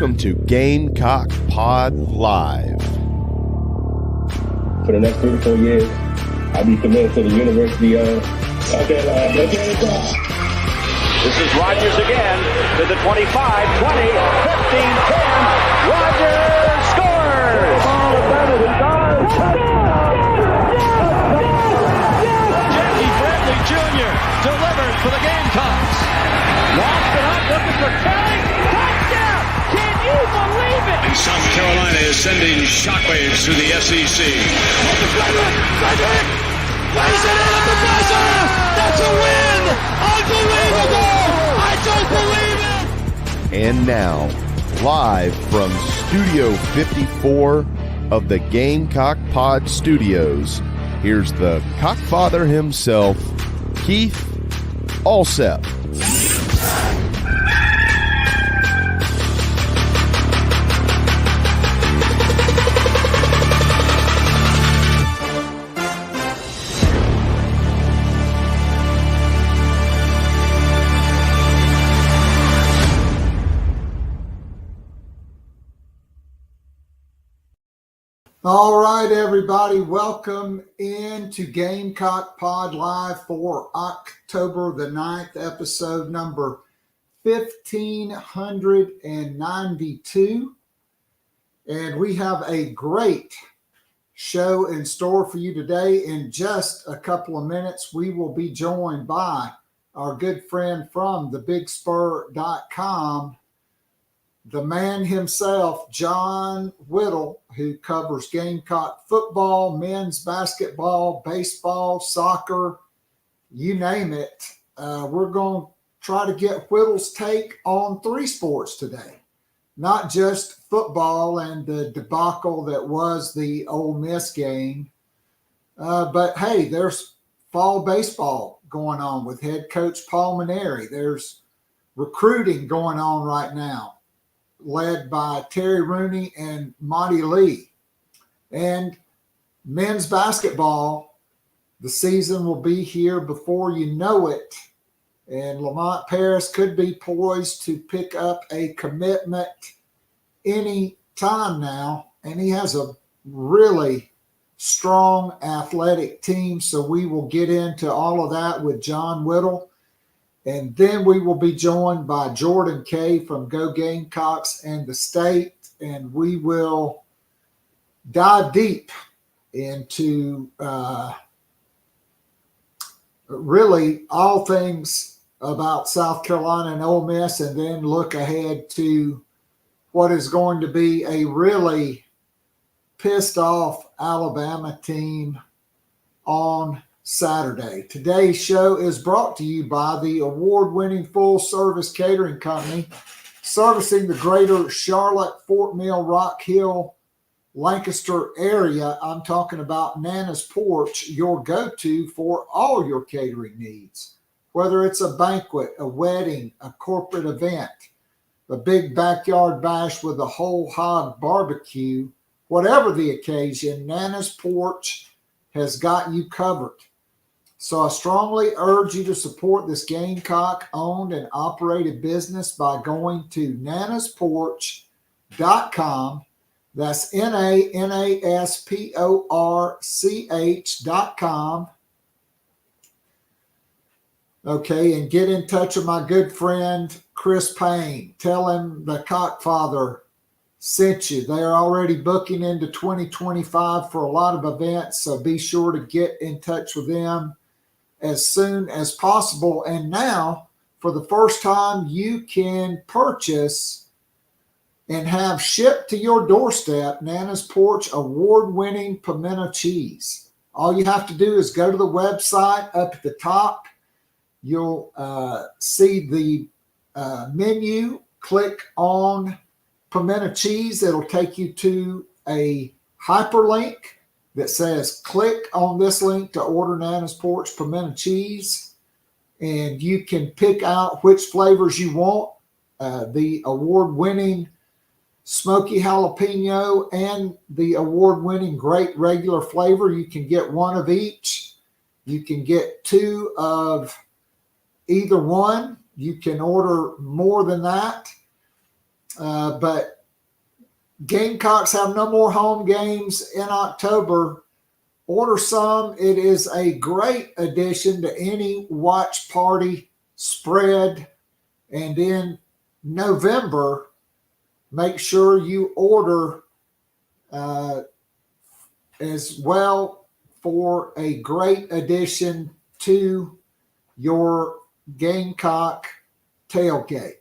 Welcome to Gamecock Pod Live. For the next 3 to 4 years, I'll be committed to the University of This is Rodgers again to the 25, 20, 15, 10. Rodgers scores! Jackie Bradley Jr. delivered for the Gamecocks. Lost it up, looking for Kelly. Touchdown! Can you believe it? And South Carolina is sending shockwaves through the SEC. Frederick plays it in at the buzzer. That's a win! Unbelievable! I don't believe it! And now, live from Studio 54 of the Gamecock Pod Studios, here's the Cockfather himself, Keith Alsep. All right, everybody, welcome into Gamecock Pod Live for October the 9th, episode number 1592. And we have a great show in store for you today. In just a couple of minutes, we will be joined by our good friend from thebigspur.com, the man himself, John Whittle, who covers Gamecock football, men's basketball, baseball, soccer, you name it. We're going to try to get Whittle's take on 3 sports today, not just football and the debacle that was the Ole Miss game. But hey, there's fall baseball going on with head coach Paul Maneri. There's recruiting going on right now, led by Terry Rooney and Monty Lee. And men's basketball, the season will be here before you know it. And Lamont Paris could be poised to pick up a commitment any time now. And he has a really strong athletic team. So we will get into all of that with John Whittle. And then we will be joined by Jordan Kaye from Go Gamecocks and the State, and we will dive deep into really all things about South Carolina and Ole Miss, and then look ahead to what is going to be a really pissed off Alabama team on Saturday. Today's show is brought to you by the award-winning full-service catering company servicing the greater Charlotte, Fort Mill, Rock Hill, Lancaster area. I'm talking about Nana's Porch, your go-to for all your catering needs. Whether it's a banquet, a wedding, a corporate event, a big backyard bash with a whole hog barbecue, whatever the occasion, Nana's Porch has got you covered. So I strongly urge you to support this Gamecock-owned and operated business by going to nanasporch.com. That's NANASPORCH.com. Okay, and get in touch with my good friend Chris Payne. Tell him the Cockfather sent you. They are already booking into 2025 for a lot of events, so be sure to get in touch with them as soon as possible. And now, for the first time, you can purchase and have shipped to your doorstep Nana's Porch award-winning pimento cheese. All you have to do is go to the website. Up at the top, you'll see the menu. Click on pimento cheese. It'll take you to a hyperlink that says click on this link to order Nana's Porch pimento cheese, and you can pick out which flavors you want, the award-winning smoky jalapeno and the award-winning great regular flavor. You can get one of each. You can get 2 of either one. You can order more than that. But Gamecocks have no more home games in October. Order some. It is a great addition to any watch party spread. And in November, make sure you order as well for a great addition to your Gamecock tailgate.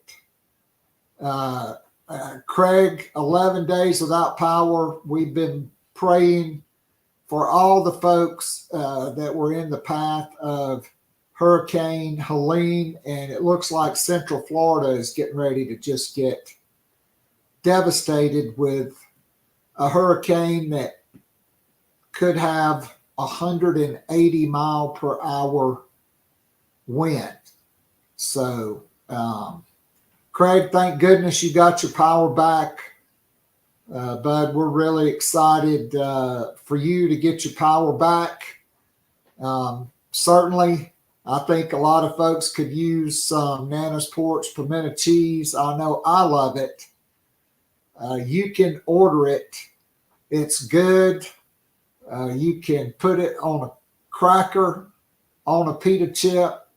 Craig, 11 days without power. We've been praying for all the folks that were in the path of Hurricane Helene, and it looks like Central Florida is getting ready to just get devastated with a hurricane that could have 180 mile per hour wind. So, Craig, thank goodness you got your power back. Bud, we're really excited for you to get your power back. Certainly, I think a lot of folks could use some Nana's Porch pimento cheese. I know I love it. You can order it. It's good. You can put it on a cracker, on a pita chip,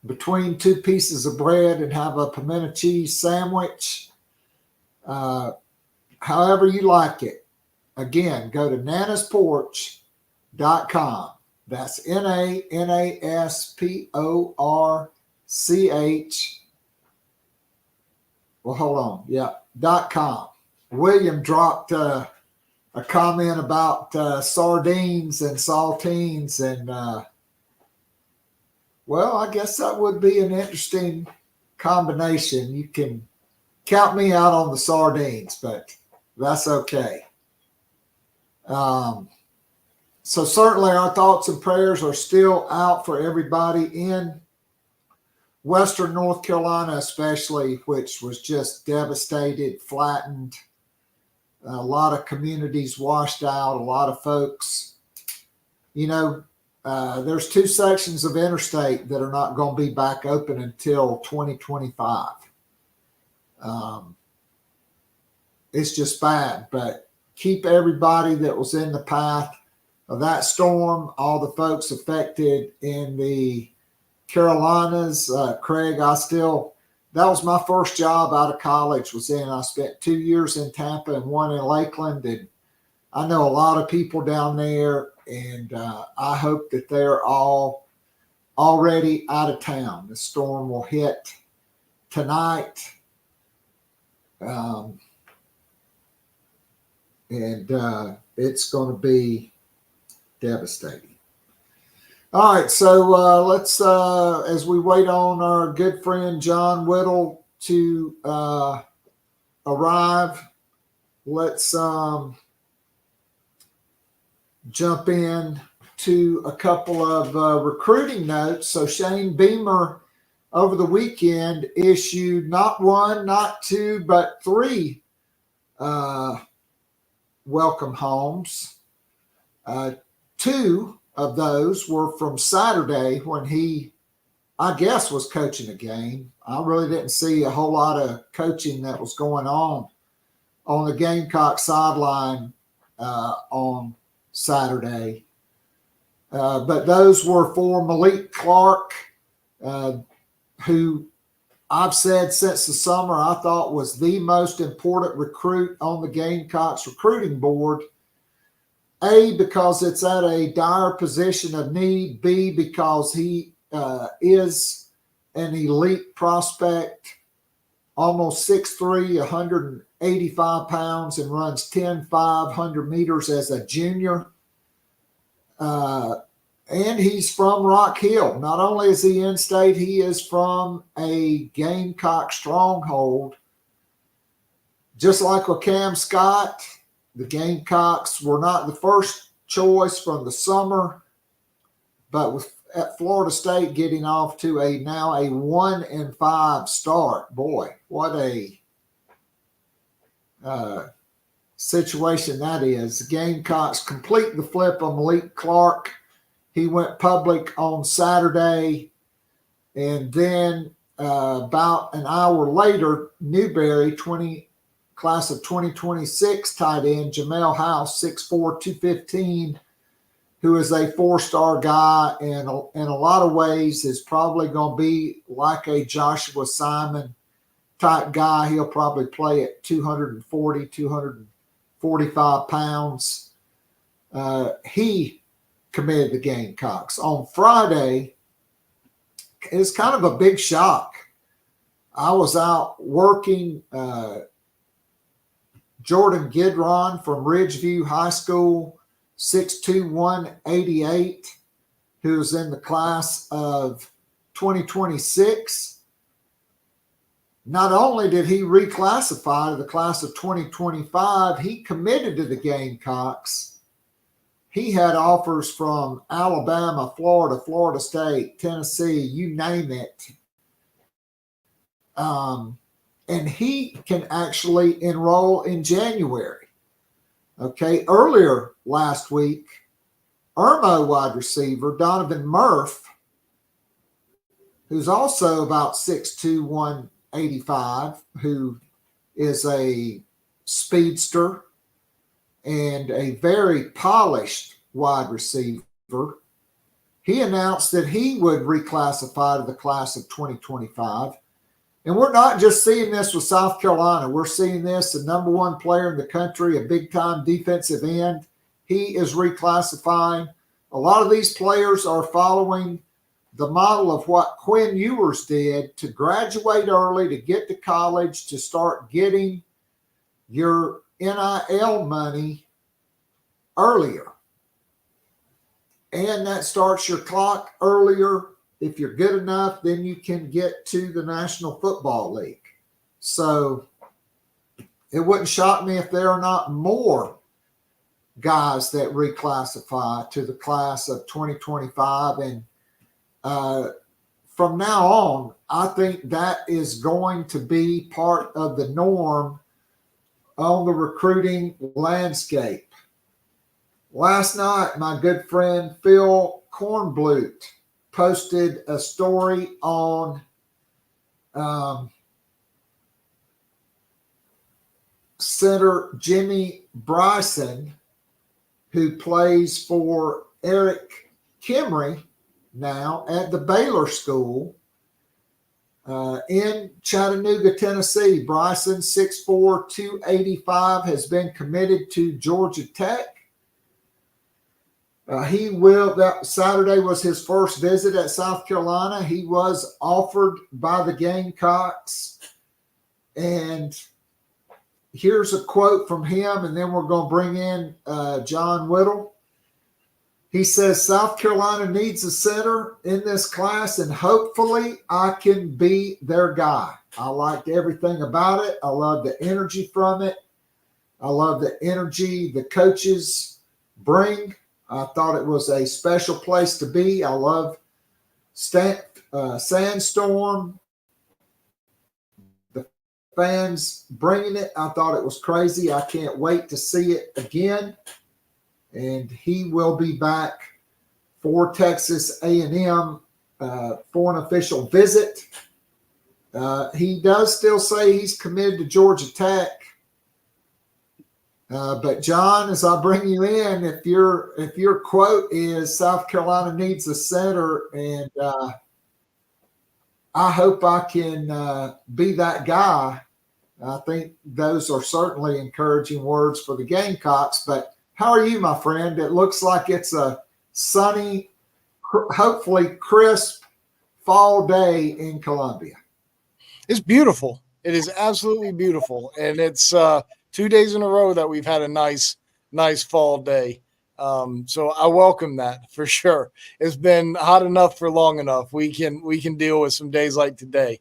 between two pieces of bread and have a pimento cheese sandwich. However you like it. Again, go to nanasporch.com. That's NANASPORCH. Well, hold on. Yeah, .com. William dropped a comment about sardines and saltines, and well, I guess that would be an interesting combination. You can count me out on the sardines, but that's okay. So certainly our thoughts and prayers are still out for everybody in Western North Carolina, especially, which was just devastated, flattened. A lot of communities washed out, a lot of folks. You know, there's two sections of interstate that are not going to be back open until 2025. It's just bad, but keep everybody that was in the path of that storm, all the folks affected in the Carolinas. Craig, that was my first job out of college I spent 2 years in Tampa and 1 in Lakeland. And I know a lot of people down there, and I hope that they're all already out of town. The storm will hit tonight. And it's going to be devastating. All right, so let's, as we wait on our good friend John Whittle to arrive, let's jump in to a couple of recruiting notes. So Shane Beamer over the weekend issued not 1, not 2, but 3 welcome homes. 2 of those were from Saturday when he, I guess, was coaching a game. I really didn't see a whole lot of coaching that was going on the Gamecock sideline on Saturday. But those were for Malik Clark, who I've said since the summer I thought was the most important recruit on the Gamecocks recruiting board. A, because it's at a dire position of need. B, because he is an elite prospect, almost 6'3", 185 pounds, and runs 10,500 meters as a junior. And he's from Rock Hill. Not only is he in-state, he is from a Gamecock stronghold. Just like with Cam Scott, the Gamecocks were not the first choice from the summer, but at Florida State getting off to now a 1-5 start. Boy, what a situation that is. The Gamecocks complete the flip on Malik Clark. He went public on Saturday, and then about an hour later, Newberry, class of 2026 tight end, Jamel House, 6'4", 215, who is a four-star guy and in a lot of ways is probably going to be like a Joshua Simon type guy. He'll probably play at 240, 245 pounds. He committed the Gamecocks. On Friday, it's kind of a big shock. I was out working Jordan Gidron from Ridgeview High School, 6'2", 188, who was in the class of 2026. Not only did he reclassify to the class of 2025, he committed to the Gamecocks. He had offers from Alabama, Florida, Florida State, Tennessee, you name it. And he can actually enroll in January. Okay, earlier last week, Irmo wide receiver Donovan Murph, who's also about 6'2", 185, who is a speedster and a very polished wide receiver, he announced that he would reclassify to the class of 2025. And we're not just seeing this with South Carolina. We're seeing this, the number one player in the country, a big-time defensive end. He is reclassifying. A lot of these players are following the model of what Quinn Ewers did to graduate early, to get to college, to start getting your NIL money earlier. And that starts your clock earlier. If you're good enough, then you can get to the National Football League. So it wouldn't shock me if there are not more guys that reclassify to the class of 2025. And from now on, I think that is going to be part of the norm on the recruiting landscape. Last night, my good friend Phil Kornblut posted a story on center Jimmy Bryson, who plays for Eric Kimry now at the Baylor School in Chattanooga, Tennessee. Bryson, 6'4", 285, has been committed to Georgia Tech. That Saturday was his first visit at South Carolina. He was offered by the Gamecocks. And here's a quote from him, and then we're going to bring in John Whittle. He says, South Carolina needs a center in this class, and hopefully I can be their guy. I liked everything about it. I love the energy from it. I love the energy the coaches bring. I thought it was a special place to be. I love Sandstorm. The fans bringing it. I thought it was crazy. I can't wait to see it again. And he will be back for Texas A&M for an official visit. He does still say he's committed to Georgia Tech. But John, as I bring you in, if your quote is South Carolina needs a center, and I hope I can be that guy, I think those are certainly encouraging words for the Gamecocks. But how are you, my friend? It looks like it's a sunny, hopefully crisp fall day in Columbia. It's beautiful. It is absolutely beautiful, and it's 2 days in a row that we've had a nice fall day. So I welcome that for sure. It's been hot enough for long enough. We can deal with some days like today.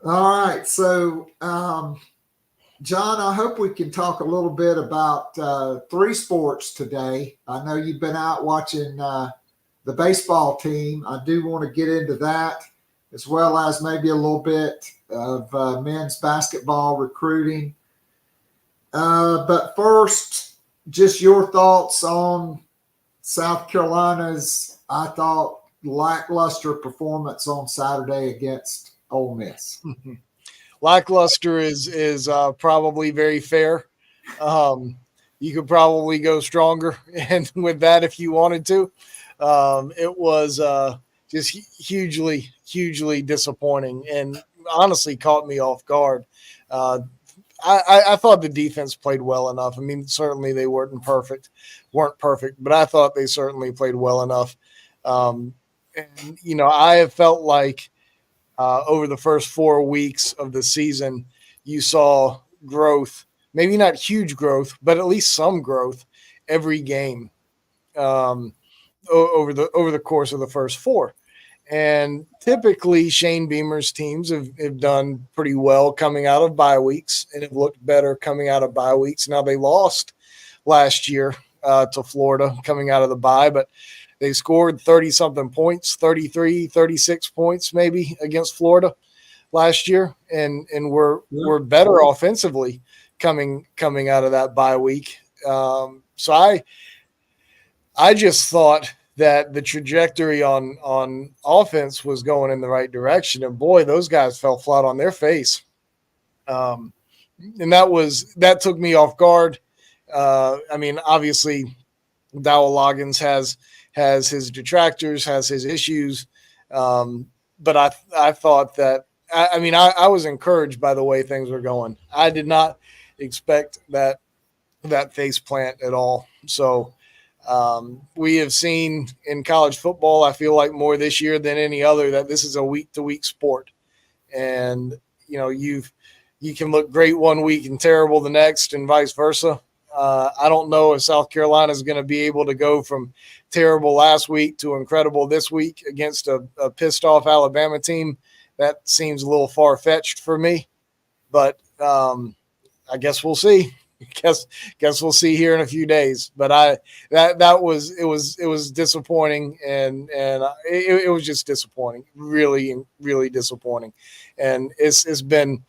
All right. So, John, I hope we can talk a little bit about three sports today. I know you've been out watching the baseball team. I do want to get into that, as well as maybe a little bit of men's basketball recruiting. But first, just your thoughts on South Carolina's, I thought, lackluster performance on Saturday against Ole Miss. Lackluster is probably very fair. You could probably go stronger and with that if you wanted to. It was just hugely disappointing and honestly caught me off guard. I thought the defense played well enough. I mean, certainly they weren't perfect, but I thought they certainly played well enough. And, I have felt like over the first 4 weeks of the season, you saw growth, maybe not huge growth, but at least some growth every game over the course of the first 4. And typically Shane Beamer's teams have done pretty well coming out of bye weeks and have looked better coming out of bye weeks. Now they lost last year to Florida coming out of the bye, but they scored 30-something points, 33, 36 points maybe against Florida last year, and were better offensively coming out of that bye week. So I just thought that the trajectory on offense was going in the right direction, and boy, those guys fell flat on their face. And that took me off guard. I mean, obviously, Dowell Loggins has his detractors, has his issues, but I thought that I was encouraged by the way things were going. I did not expect that face plant at all. So. We have seen in college football, I feel like more this year than any other, that this is a week-to-week sport. And, you can look great one week and terrible the next and vice versa. I don't know if South Carolina is going to be able to go from terrible last week to incredible this week against a pissed-off Alabama team. That seems a little far-fetched for me. But I guess we'll see. Guess we'll see here in a few days. But it was disappointing and it was just disappointing, really disappointing. And it's been,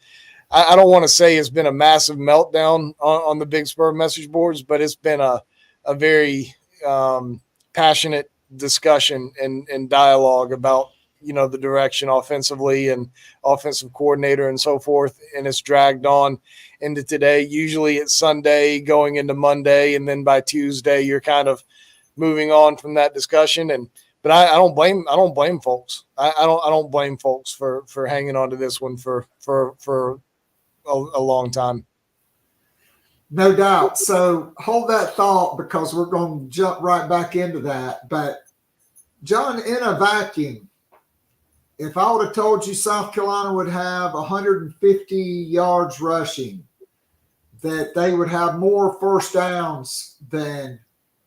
I don't want to say it's been a massive meltdown on the Big Spur message boards, but it's been a very passionate discussion and dialogue about the direction offensively and offensive coordinator and so forth. And it's dragged on into today. Usually it's Sunday going into Monday. And then by Tuesday, you're kind of moving on from that discussion. But I don't blame folks. I don't blame folks for hanging on to this one for a long time. No doubt. So hold that thought because we're going to jump right back into that. But John, in a vacuum, if I would have told you South Carolina would have 150 yards rushing, that they would have more first downs than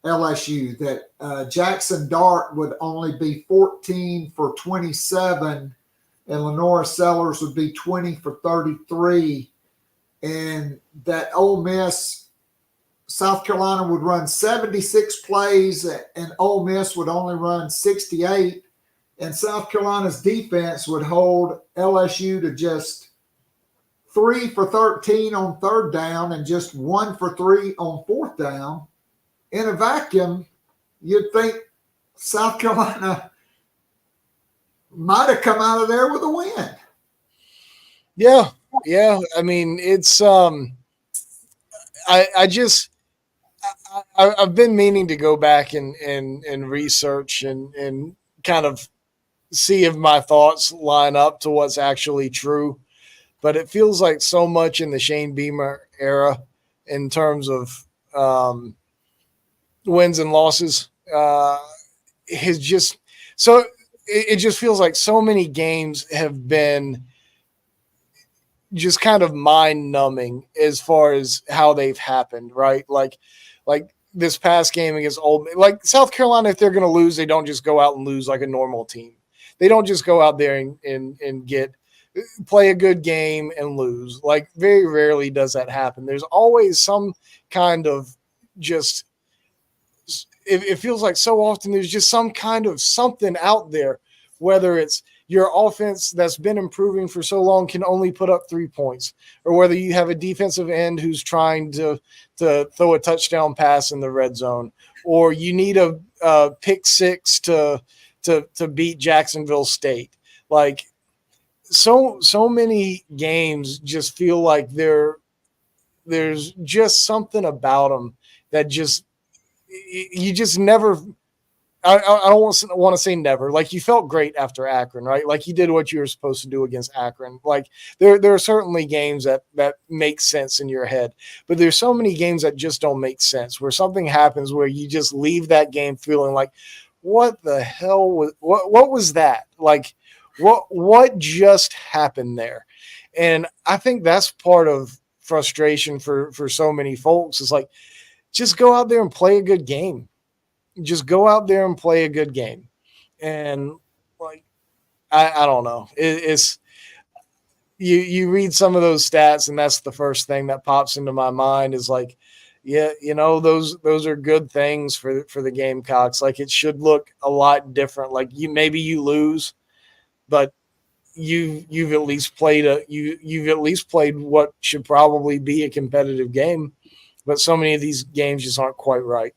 LSU, that Jackson Dart would only be 14 for 27 and Lenora Sellers would be 20 for 33, and that Ole Miss, South Carolina would run 76 plays and Ole Miss would only run 68, and South Carolina's defense would hold LSU to just 3 for 13 on third down and just 1 for 3 on fourth down. In a vacuum, you'd think South Carolina might have come out of there with a win. Yeah. I mean, it's I've been meaning to go back and research and kind of see if my thoughts line up to what's actually true. But it feels like so much in the Shane Beamer era in terms of wins and losses it just feels like so many games have been just kind of mind numbing as far as how they've happened, right? Like this past game against like South Carolina, if they're going to lose, they don't just go out and lose like a normal team. They don't just go out there and play a good game and lose. Like very rarely does that happen. There's always some kind of just, it feels like so often there's just some kind of something out there, whether it's your offense that's been improving for so long can only put up 3 points, or whether you have a defensive end who's trying to throw a touchdown pass in the red zone, or you need a pick six to to beat Jacksonville State. Like so many games just feel like there's just something about them that just you just never. I don't want to say never. Like you felt great after Akron, right? Like you did what you were supposed to do against Akron. Like there are certainly games that make sense in your head, but there's so many games that just don't make sense. Where something happens where you just leave that game feeling like, what the hell was what was that? Like what just happened there? And I think that's part of frustration for so many folks. Is like, just go out there and play a good game. Just go out there and play a good game. And like, I don't know. It's you read some of those stats, and that's the first thing that pops into my mind is like, yeah, those are good things for the Gamecocks. Like it should look a lot different. Like maybe you lose, but you've at least played you've at least played what should probably be a competitive game. But so many of these games just aren't quite right.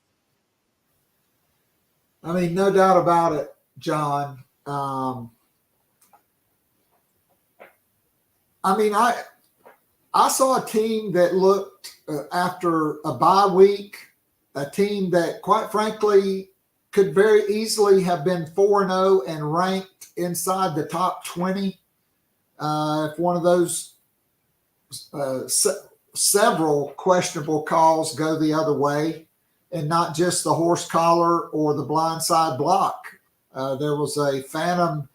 I mean, no doubt about it, John. I mean, I saw a team that looked after a bye week, a team that, quite frankly, could very easily have been 4-0 and ranked inside the top 20. If one of those several questionable calls go the other way, and not just the horse collar or the blindside block. There was a phantom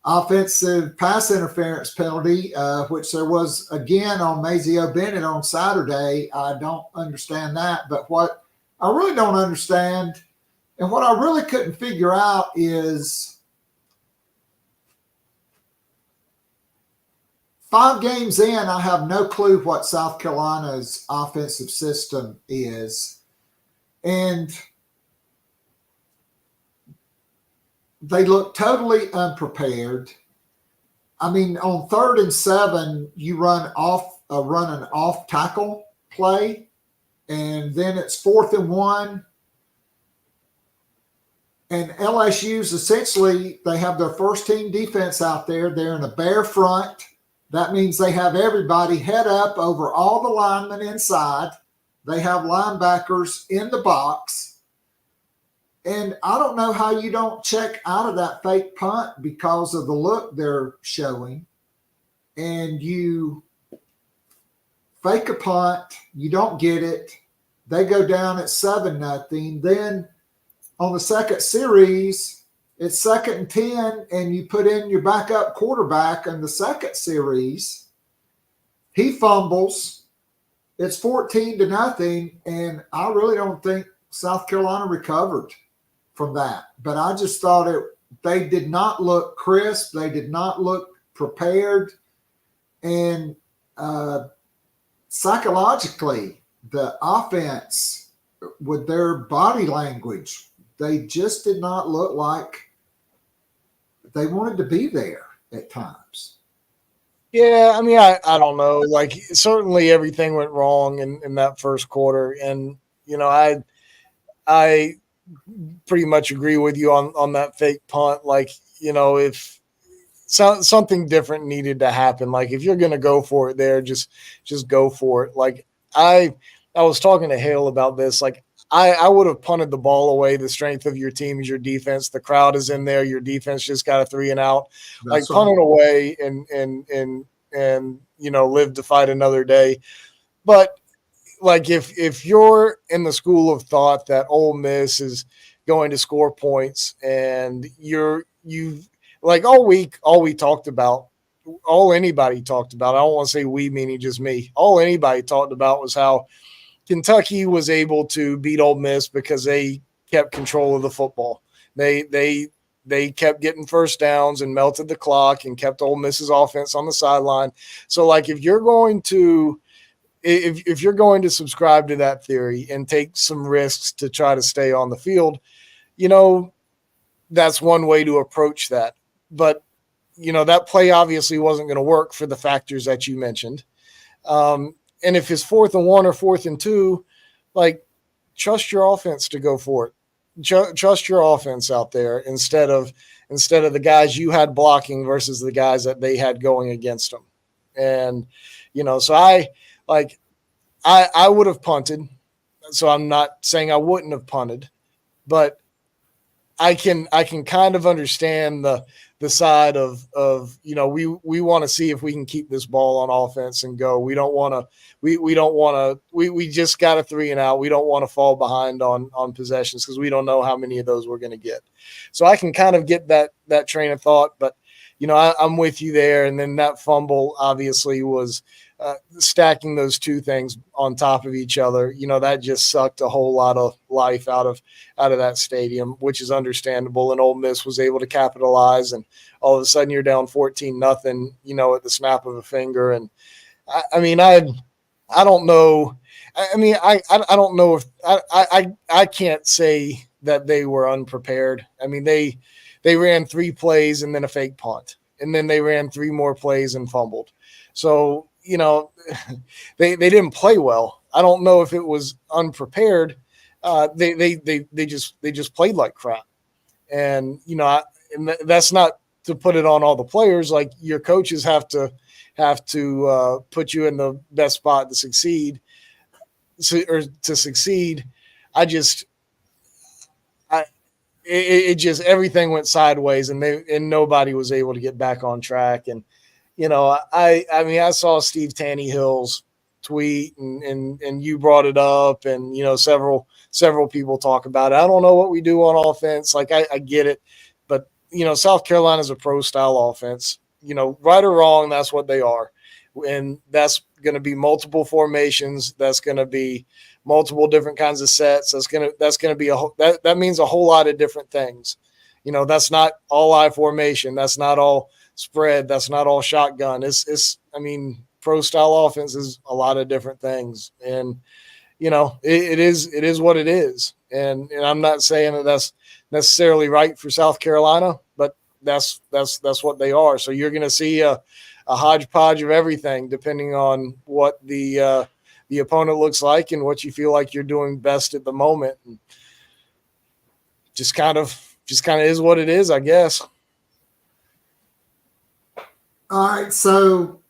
offensive pass interference penalty, which there was again on Mazio Bennett on Saturday. I don't understand that. But what I really don't understand and what I really couldn't figure out is 5 games in, I have no clue what South Carolina's offensive system is. And they look totally unprepared. I mean, on 3rd and 7, you run an off tackle play, and then it's 4th and 1. And LSU's essentially, they have their first team defense out there. They're in a bare front. That means they have everybody head up over all the linemen inside. They have linebackers in the box. And I don't know how you don't check out of that fake punt because of the look they're showing. And you fake a punt, you don't get it. They go down at 7-0. Then on the second series, it's 2nd and 10, and you put in your backup quarterback in the second series. He fumbles. It's 14-0, and I really don't think South Carolina recovered from that. But I just thought they did not look crisp. They did not look prepared. And psychologically, the offense, with their body language, they just did not look like they wanted to be there at times. Yeah, I mean, I don't know. Like, certainly everything went wrong in that first quarter. And, I pretty much agree with you on that fake punt. Like, if something different needed to happen, like if you're going to go for it there, just go for it. Like I was talking to Hale about this. Like I would have punted the ball away. The strength of your team is your defense. The crowd is in there. Your defense just got a 3 and out. That's like punt it away and live to fight another day. But like if you're in the school of thought that Ole Miss is going to score points, and you've like all we talked about, all anybody talked about, I don't want to say we, meaning just me, all anybody talked about was how Kentucky was able to beat Ole Miss because they kept control of the football. They kept getting first downs and melted the clock and kept Ole Miss's offense on the sideline. So like if you're going to subscribe to that theory and take some risks to try to stay on the field, that's one way to approach that. But, that play obviously wasn't going to work for the factors that you mentioned. And if it's 4th and 1 or 4th and 2, like, trust your offense to go for it. trust your offense out there instead of the guys you had blocking versus the guys that they had going against them. And, so I would have punted. So I'm not saying I wouldn't have punted, but I can kind of understand the side of we want to see if we can keep this ball on offense and go. We don't want to we just got a 3 and out. We don't want to fall behind on possessions because we don't know how many of those we're going to get. So I can kind of get that train of thought, but I'm with you there. And then that fumble obviously was stacking those two things on top of each other. That just sucked a whole lot of life out of that stadium, which is understandable. And Ole Miss was able to capitalize, and all of a sudden you're down 14-0, at the snap of a finger. And I don't know. I don't know if I can't say that they were unprepared. They ran 3 plays and then a fake punt, and then they ran 3 more plays and fumbled. So, they didn't play well. I don't know if it was unprepared. They just played like crap. And, and that's not to put it on all the players. Like, your coaches have to put you in the best spot to succeed. It just everything went sideways, and nobody was able to get back on track. And I saw Steve Tannehill's tweet, and you brought it up, and several people talk about it. I don't know what we do on offense. Like, I get it, but South Carolina's a pro style offense. Right or wrong, that's what they are, and that's going to be multiple formations. That's going to be multiple different kinds of sets. That's going to be that means a whole lot of different things. That's not all I formation. That's not all spread. That's not all shotgun. Pro style offense is a lot of different things, and it is what it is. And I'm not saying that that's necessarily right for South Carolina, but that's what they are. So you're going to see a hodgepodge of everything depending on what the opponent looks like and what you feel like you're doing best at the moment. And just kind of is what it is, I guess. All right. So,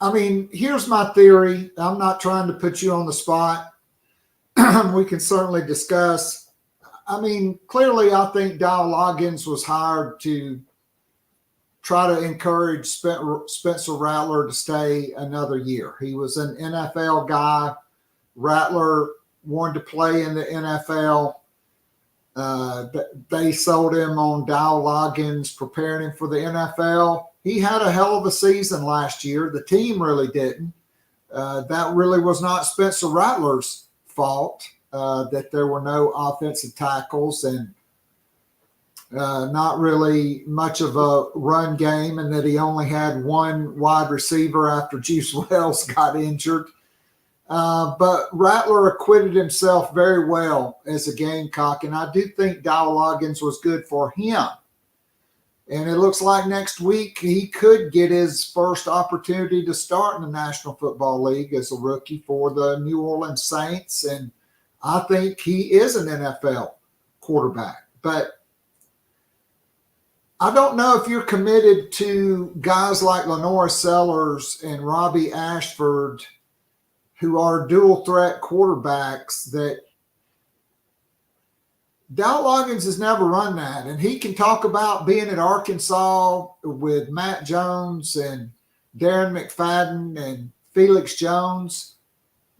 here's my theory. I'm not trying to put you on the spot. We can certainly discuss. Clearly, I think Dial Loggins was hired to try to encourage Spencer Rattler to stay another year. He was an NFL guy. Rattler wanted to play in the NFL. They sold him on Dial Loggins, preparing him for the NFL. He had a hell of a season last year. The team really didn't. That really was not Spencer Rattler's fault, that there were no offensive tackles and not really much of a run game, and that he only had one wide receiver after Juice Wells got injured. But Rattler acquitted himself very well as a Gamecock, and I do think Dial Loggins was good for him. And it looks like next week he could get his first opportunity to start in the National Football League as a rookie for the New Orleans Saints. And I think he is an NFL quarterback. But I don't know if you're committed to guys like Lenora Sellers and Robbie Ashford, who are dual threat quarterbacks, that Dial Loggins has never run that. And he can talk about being at Arkansas with Matt Jones and Darren McFadden and Felix Jones.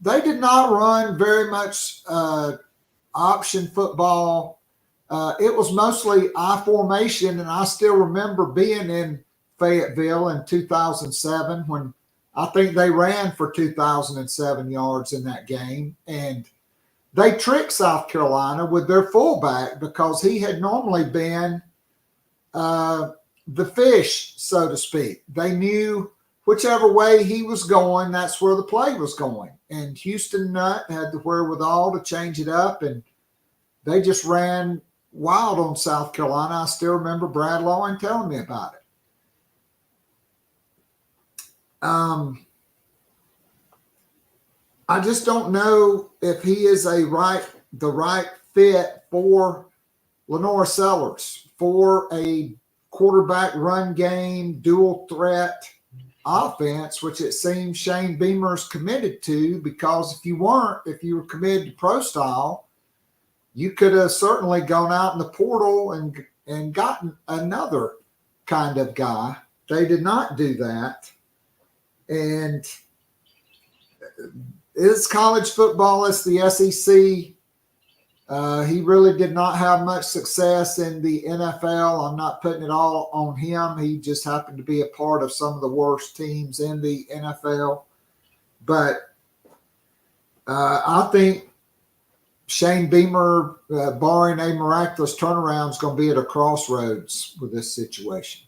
They did not run very much option football. It was mostly I formation, and I still remember being in Fayetteville in 2007 when I think they ran for 2,007 yards in that game. And they tricked South Carolina with their fullback because he had normally been the fish, so to speak. They knew whichever way he was going, that's where the play was going. And Houston Nutt had the wherewithal to change it up, and they just ran wild on South Carolina. I still remember Brad Lowen telling me about it. I just don't know if he is a right the right fit for Lenore Sellers for a quarterback run game, dual threat offense, which it seems Shane Beamer's committed to, because if you were committed to pro style, you could have certainly gone out in the portal and gotten another kind of guy. They did not do that. And it's college football, it's the SEC. He really did not have much success in the NFL. I'm not putting it all on him. He just happened to be a part of some of the worst teams in the NFL. But I think Shane Beamer, barring a miraculous turnaround, is going to be at a crossroads with this situation.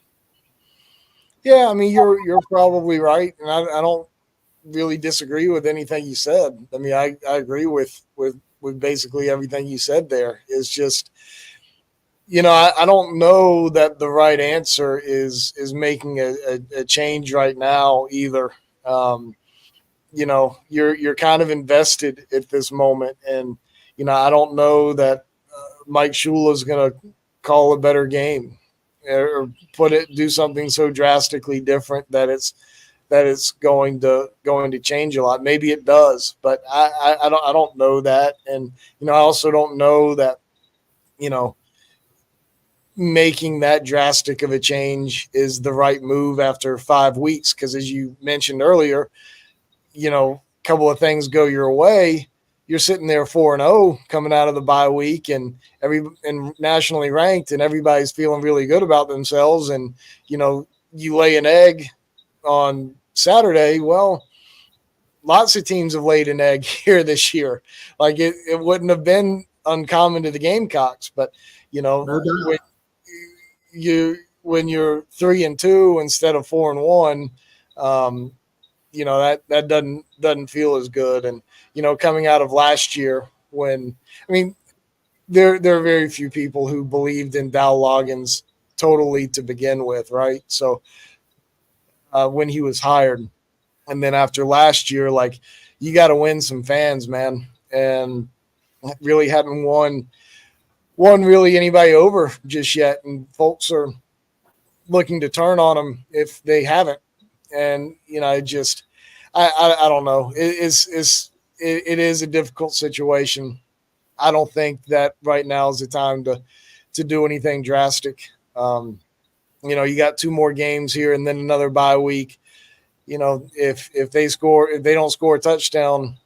Yeah, I mean, you're probably right, and I don't really disagree with anything you said. I mean, I agree with basically everything you said there. It's just, I don't know that the right answer is making a change right now either. You're kind of invested at this moment, and I don't know that Mike Shula is going to call a better game or do something so drastically different that it's going to change a lot. Maybe it does, but I don't know that. And, I also don't know that, making that drastic of a change is the right move after 5 weeks. Cause as you mentioned earlier, a couple of things go your way. You're sitting there 4-0 coming out of the bye week and nationally ranked, and everybody's feeling really good about themselves. And, you lay an egg on Saturday. Well, lots of teams have laid an egg here this year. Like it wouldn't have been uncommon to the Gamecocks, but when you're 3-2 instead of 4-1, that doesn't feel as good. And, coming out of last year there are very few people who believed in Dow Loggins totally to begin with. Right. So when he was hired, and then after last year, like, you got to win some fans, man. And really hadn't won really anybody over just yet. And folks are looking to turn on them if they haven't. And, I don't know. It is a difficult situation. I don't think that right now is the time to do anything drastic. You got 2 more games here and then another bye week. If they don't score a touchdown,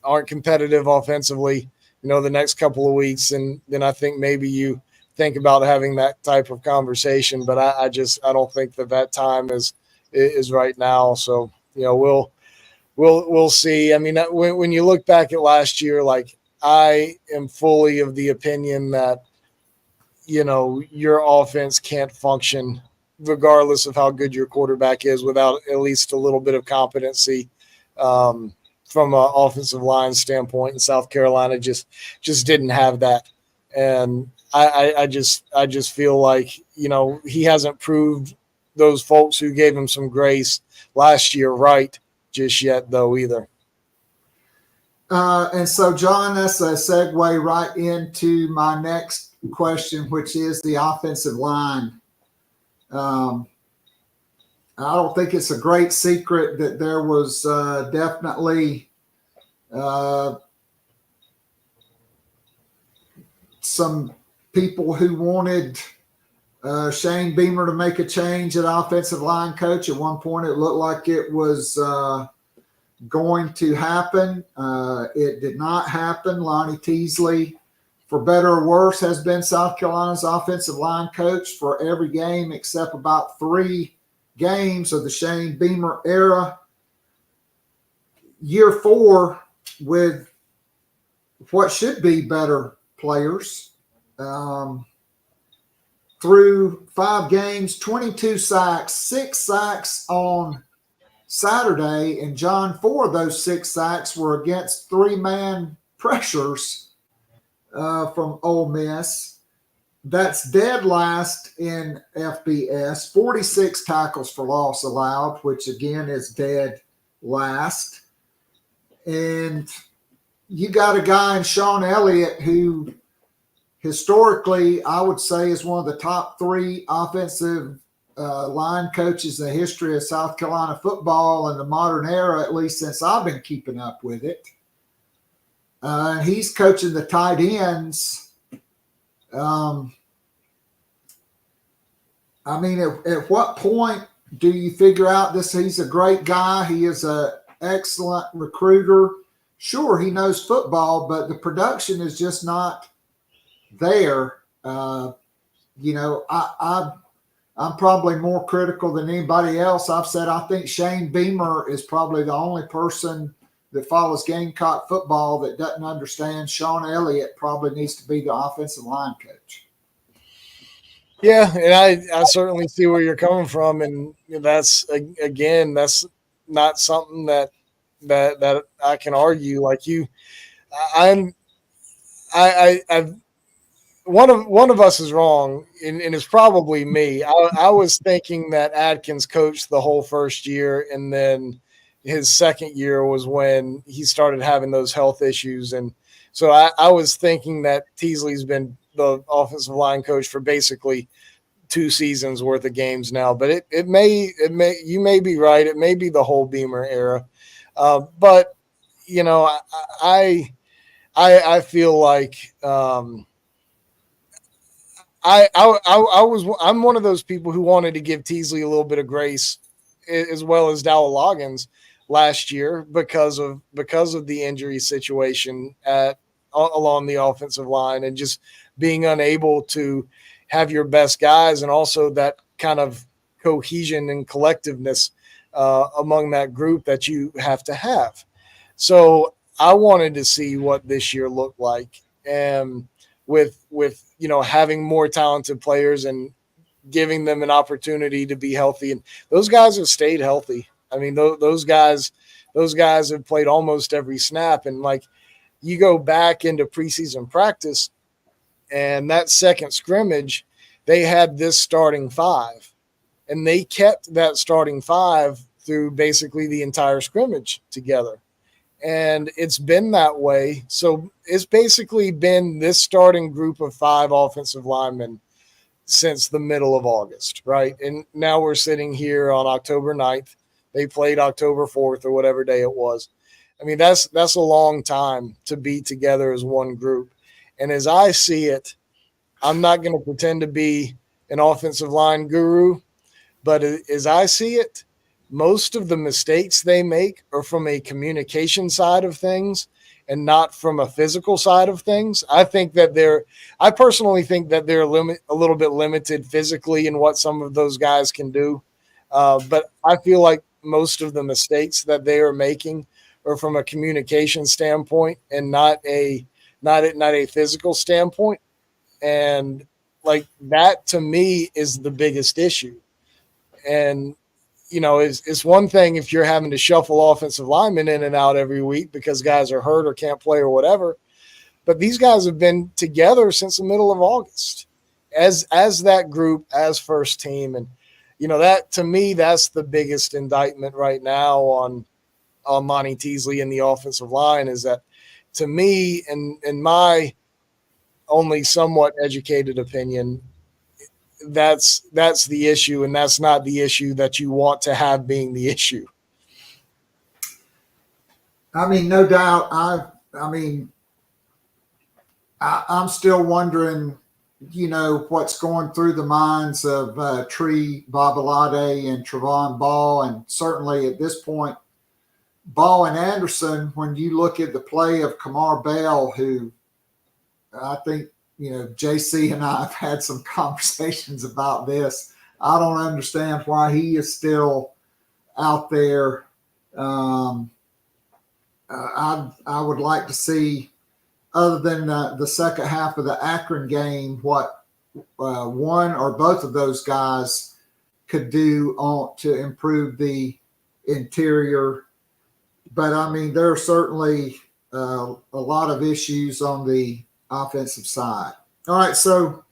aren't competitive offensively, the next couple of weeks, and then I think maybe you think about having that type of conversation. But I don't think that time is right now. So, we'll see. I mean, when you look back at last year, like, I am fully of the opinion that, your offense can't function regardless of how good your quarterback is without at least a little bit of competency from an offensive line standpoint. And South Carolina just didn't have that. And I just feel like, he hasn't proved those folks who gave him some grace last year right just yet, though, either. And so, John, that's a segue right into my next question, which is the offensive line. I don't think it's a great secret that there was definitely some people who wanted Shane Beamer to make a change at offensive line coach. At one point, it looked like it was going to happen. It did not happen. Lonnie Teasley, for better or worse, has been South Carolina's offensive line coach for every game except about 3 games of the Shane Beamer era. Year 4 with what should be better players. Through 5 games, 22 sacks, 6 sacks on Saturday, and John, 4 of those 6 sacks were against 3-man pressures from Ole Miss. That's dead last in FBS. 46 tackles for loss allowed, which again is dead last. And you got a guy in Sean Elliott who historically I would say is one of the top 3 offensive line coaches in the history of South Carolina football in the modern era, at least since I've been keeping up with it. He's coaching the tight ends. I mean, at what point do you figure out this? He's a great guy. He is an excellent recruiter. Sure, he knows football, but the production is just not there. I'm probably more critical than anybody else. I've said I think Shane Beamer is probably the only person that follows Gamecock football that doesn't understand Sean Elliott probably needs to be the offensive line coach. Yeah, and I certainly see where you're coming from, and that's not something that I can argue. Like you, one of us is wrong, and it's probably me. I was thinking that Adkins coached the whole first year, and then his second year was when he started having those health issues, and so I was thinking that Teasley's been the offensive line coach for basically 2 seasons worth of games now. But it may you may be right. It may be the whole Beamer era, but I feel like. I'm one of those people who wanted to give Teasley a little bit of grace, as well as Dowell Loggins last year because of the injury situation along the offensive line and just being unable to have your best guys, and also that kind of cohesion and collectiveness among that group that you have to have. So I wanted to see what this year looked like, and with having more talented players and giving them an opportunity to be healthy. And those guys have stayed healthy. I mean, those guys have played almost every snap. And like, you go back into preseason practice and that second scrimmage, they had this starting 5, and they kept that starting 5 through basically the entire scrimmage together. And it's been that way. So it's basically been this starting group of 5 offensive linemen since the middle of August, right? And now we're sitting here on October 9th. They played October 4th or whatever day it was. I mean, that's a long time to be together as one group. And as I see it, I'm not going to pretend to be an offensive line guru, but as I see it, most of the mistakes they make are from a communication side of things and not from a physical side of things. I personally think that they're a little bit limited physically in what some of those guys can do. But I feel like most of the mistakes that they are making are from a communication standpoint and not a physical standpoint. And like that to me is the biggest issue. And it's one thing if you're having to shuffle offensive linemen in and out every week because guys are hurt or can't play or whatever. But these guys have been together since the middle of August as that group, as first team. And, that to me, that's the biggest indictment right now on Monty Teasley and the offensive line is that, to me, in my only somewhat educated opinion, that's the issue, and that's not the issue that you want to have being the issue. I mean, no doubt. I'm still wondering, what's going through the minds of Tree Babalade and Trevon Ball, and certainly at this point, Ball and Anderson. When you look at the play of Kamar Bell, who I think, JC and I have had some conversations about this. I don't understand why he is still out there. I would like to see, other than the second half of the Akron game, what one or both of those guys could do to improve the interior. But I mean, there are certainly a lot of issues on the offensive side. All right, so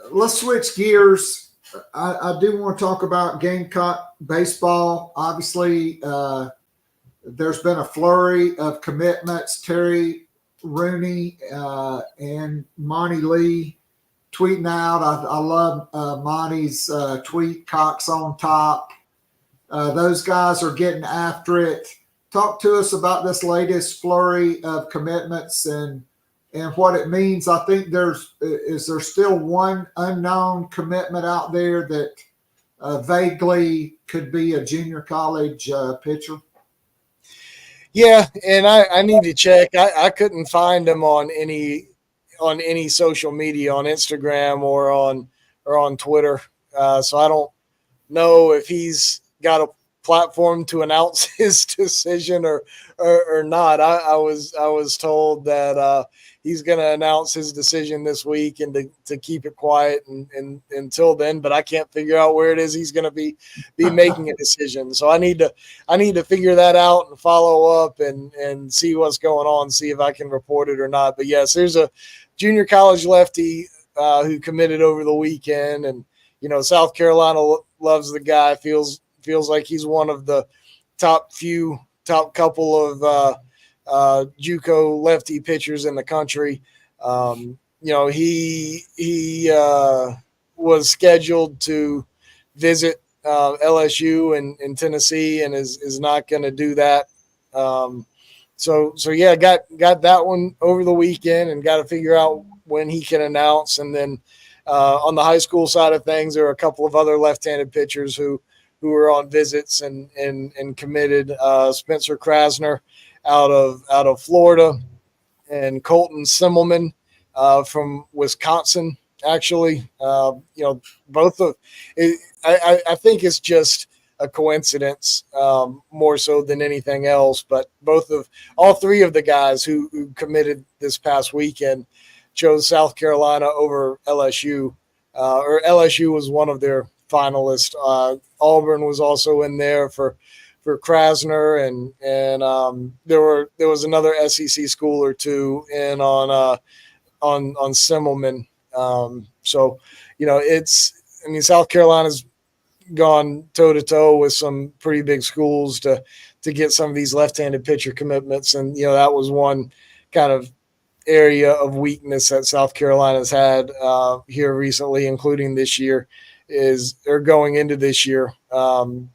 let's switch gears. I do want to talk about Gamecock baseball. Obviously, there's been a flurry of commitments. Terry Rooney and Monty Lee tweeting out. I love Monty's tweet, Cox on top. Those guys are getting after it. Talk to us about this latest flurry of commitments and what it means. I think is there still one unknown commitment out there that vaguely could be a junior college pitcher? Yeah, and I need to check. I couldn't find him on any social media, on Instagram or on Twitter. So I don't know if he's got a platform to announce his decision or not. I was told that he's going to announce his decision this week and to keep it quiet and until then. But I can't figure out where it is he's going to be making a decision. So I need to figure that out and follow up and see what's going on, see if I can report it or not. But yes, there's a junior college lefty who committed over the weekend, and South Carolina loves the guy. Feels like he's one of the top couple of JUCO lefty pitchers in the country. He was scheduled to visit LSU in Tennessee and is not going to do that. So yeah, got that one over the weekend and got to figure out when he can announce. And then on the high school side of things, there are a couple of other left-handed pitchers who are on visits and committed. Spencer Krasner out of Florida, and Colton Simmelman from Wisconsin. Actually, both of it. I think it's just a coincidence more so than anything else. But all three of the guys who committed this past weekend chose South Carolina over LSU, or LSU was one of their finalists. Auburn was also in there for Krasner, and there was another SEC school or two in on Simmelman. So South Carolina's gone toe to toe with some pretty big schools to get some of these left-handed pitcher commitments, and that was one kind of area of weakness that South Carolina's had here recently, including this year, going into this year. Was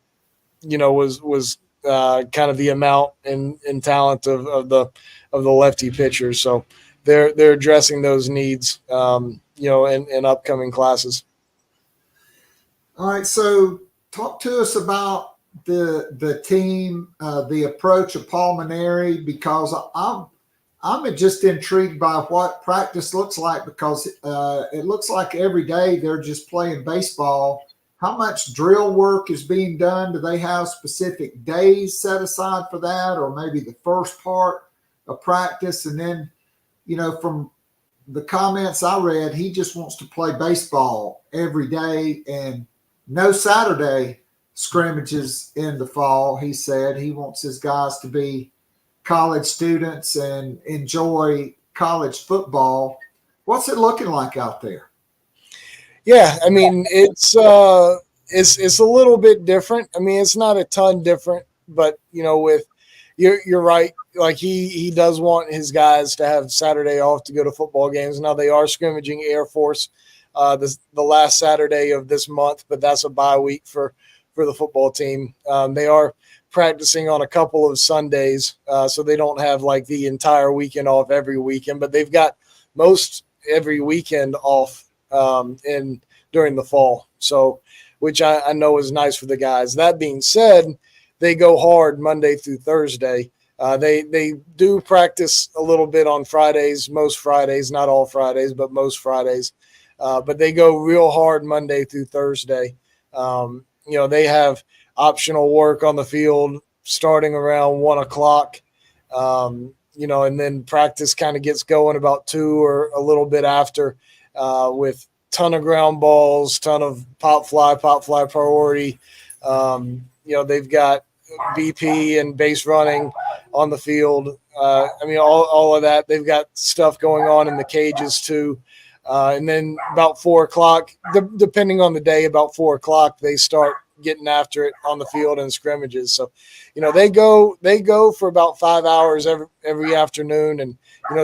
kind of the amount and talent of the lefty pitchers. So they're addressing those needs, in upcoming classes. All right. So talk to us about the team, the approach of Paul Maneri, because I'm just intrigued by what practice looks like, because it looks like every day they're just playing baseball. How much drill work is being done? Do they have specific days set aside for that, or maybe the first part of practice? And then, from the comments I read, he just wants to play baseball every day and no Saturday scrimmages in the fall. He said he wants his guys to be college students and enjoy college football. What's it looking like out there? Yeah, I mean, it's a little bit different. I mean, it's not a ton different, but with you're right. Like he does want his guys to have Saturday off to go to football games. Now they are scrimmaging Air Force the last Saturday of this month, but that's a bye week for the football team. They are practicing on a couple of Sundays, so they don't have like the entire weekend off every weekend, but they've got most every weekend off during the fall. So, which I know is nice for the guys. That being said, they go hard Monday through Thursday. They do practice a little bit on Fridays, most Fridays, not all Fridays, but most Fridays. But they go real hard Monday through Thursday. They have optional work on the field starting around 1:00. And then practice kind of gets going about 2 or a little bit after, with ton of ground balls, ton of pop fly priority. They've got BP and base running on the field. All of that. They've got stuff going on in the cages too. And then about 4:00, depending on the day, about 4:00, they start getting after it on the field and scrimmages. So, they go for about 5 hours every afternoon, and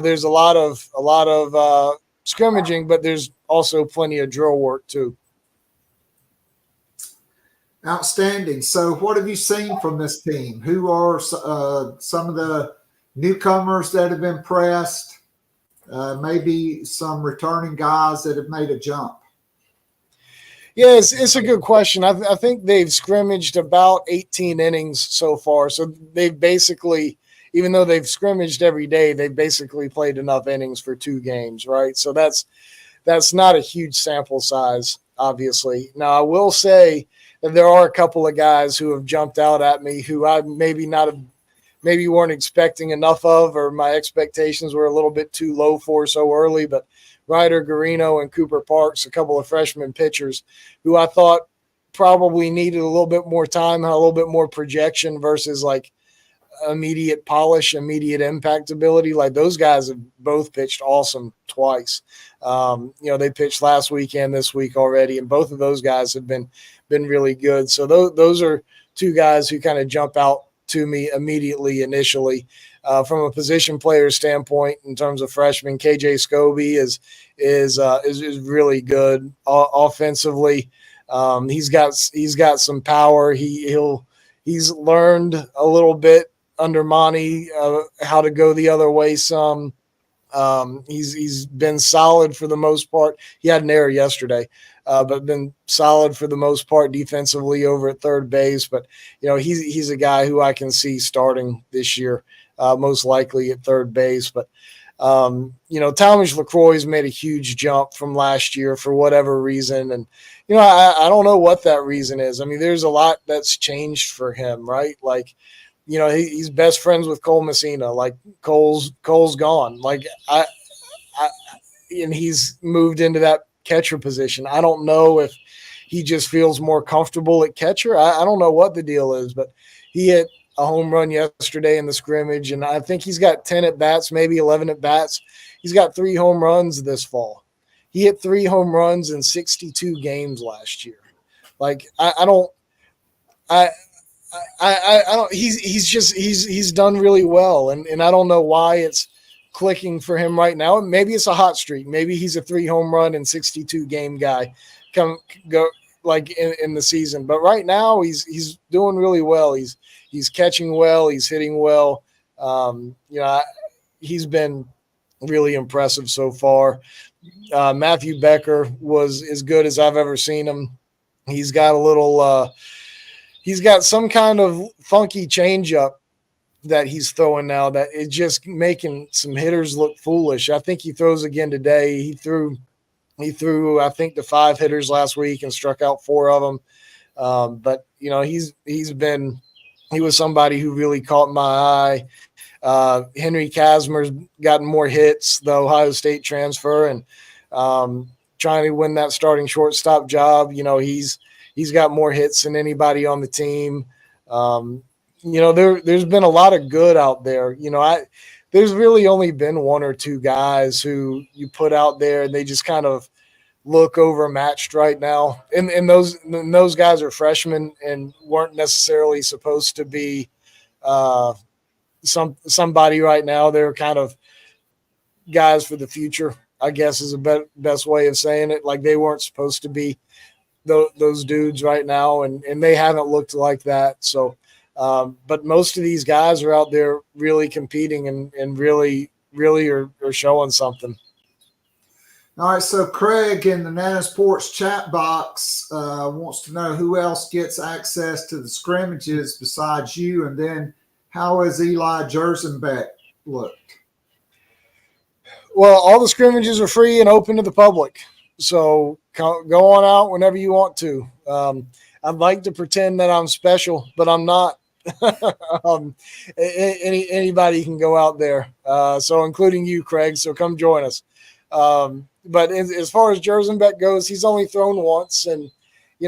there's a lot of scrimmaging, but there's also plenty of drill work too. Outstanding. So what have you seen from this team? Who are some of the newcomers that have impressed? Maybe some returning guys that have made a jump. Yeah, it's a good question. I think they've scrimmaged about 18 innings so far. So they've basically, even though they've scrimmaged every day, they've basically played enough innings for 2 games, right? So that's not a huge sample size, obviously. Now, I will say that there are a couple of guys who have jumped out at me who I maybe weren't expecting enough of, or my expectations were a little bit too low for so early. But Ryder Garino and Cooper Parks, a couple of freshman pitchers who I thought probably needed a little bit more time, had a little bit more projection versus like immediate polish, immediate impact ability. Like those guys have both pitched awesome twice. They pitched last weekend, this week already, and both of those guys have been really good. So those are 2 guys who kind of jump out to me immediately initially. From a position player standpoint, in terms of freshmen, KJ Scobie is really good offensively. He's got some power. He's learned a little bit under Monty how to go the other way some. He's been solid for the most part. He had an error yesterday, but been solid for the most part defensively over at third base. But he's a guy who I can see starting this year, most likely at third base. But Talmadge LaCroix's made a huge jump from last year for whatever reason, and I don't know what that reason is. I mean, there's a lot that's changed for him, right? Like, he's best friends with Cole Messina. Like Cole's gone. Like and he's moved into that catcher position. I don't know if he just feels more comfortable at catcher. I don't know what the deal is, but he hit a home run yesterday in the scrimmage, and I think he's got 10 at bats, maybe 11 at bats. He's got 3 home runs this fall. He hit 3 home runs in 62 games last year. Like I don't. He's done really well, and I don't know why it's clicking for him right now. Maybe it's a hot streak. Maybe he's a 3 home run and 62 game guy go like in the season. But right now he's doing really well. He's catching well. He's hitting well. He's been really impressive so far. Matthew Becker was as good as I've ever seen him. He's got a little. He's got some kind of funky changeup that he's throwing now that is just making some hitters look foolish. I think he throws again today. He threw I think the 5 hitters last week and struck out 4 of them. But he was somebody who really caught my eye. Henry Kazmer's gotten more hits, the Ohio State transfer, and trying to win that starting shortstop job. He's got more hits than anybody on the team. There's been a lot of good out there. There's really only been 1 or 2 guys who you put out there and they just kind of look overmatched right now. And those guys are freshmen and weren't necessarily supposed to be somebody right now. They're kind of guys for the future, I guess is a best way of saying it. Like they weren't supposed to be those dudes right now, and they haven't looked like that. So, but most of these guys are out there really competing and really are showing something. All right, so Craig in the Nana Sports chat box wants to know who else gets access to the scrimmages besides you, and then how has Eli Jersenbeck looked? Well, all the scrimmages are free and open to the public. So go on out whenever you want to. I'd like to pretend that I'm special, but I'm not. Anybody can go out there, so including you, Craig. So come join us. But as far as Jersenbeck goes, he's only thrown once, and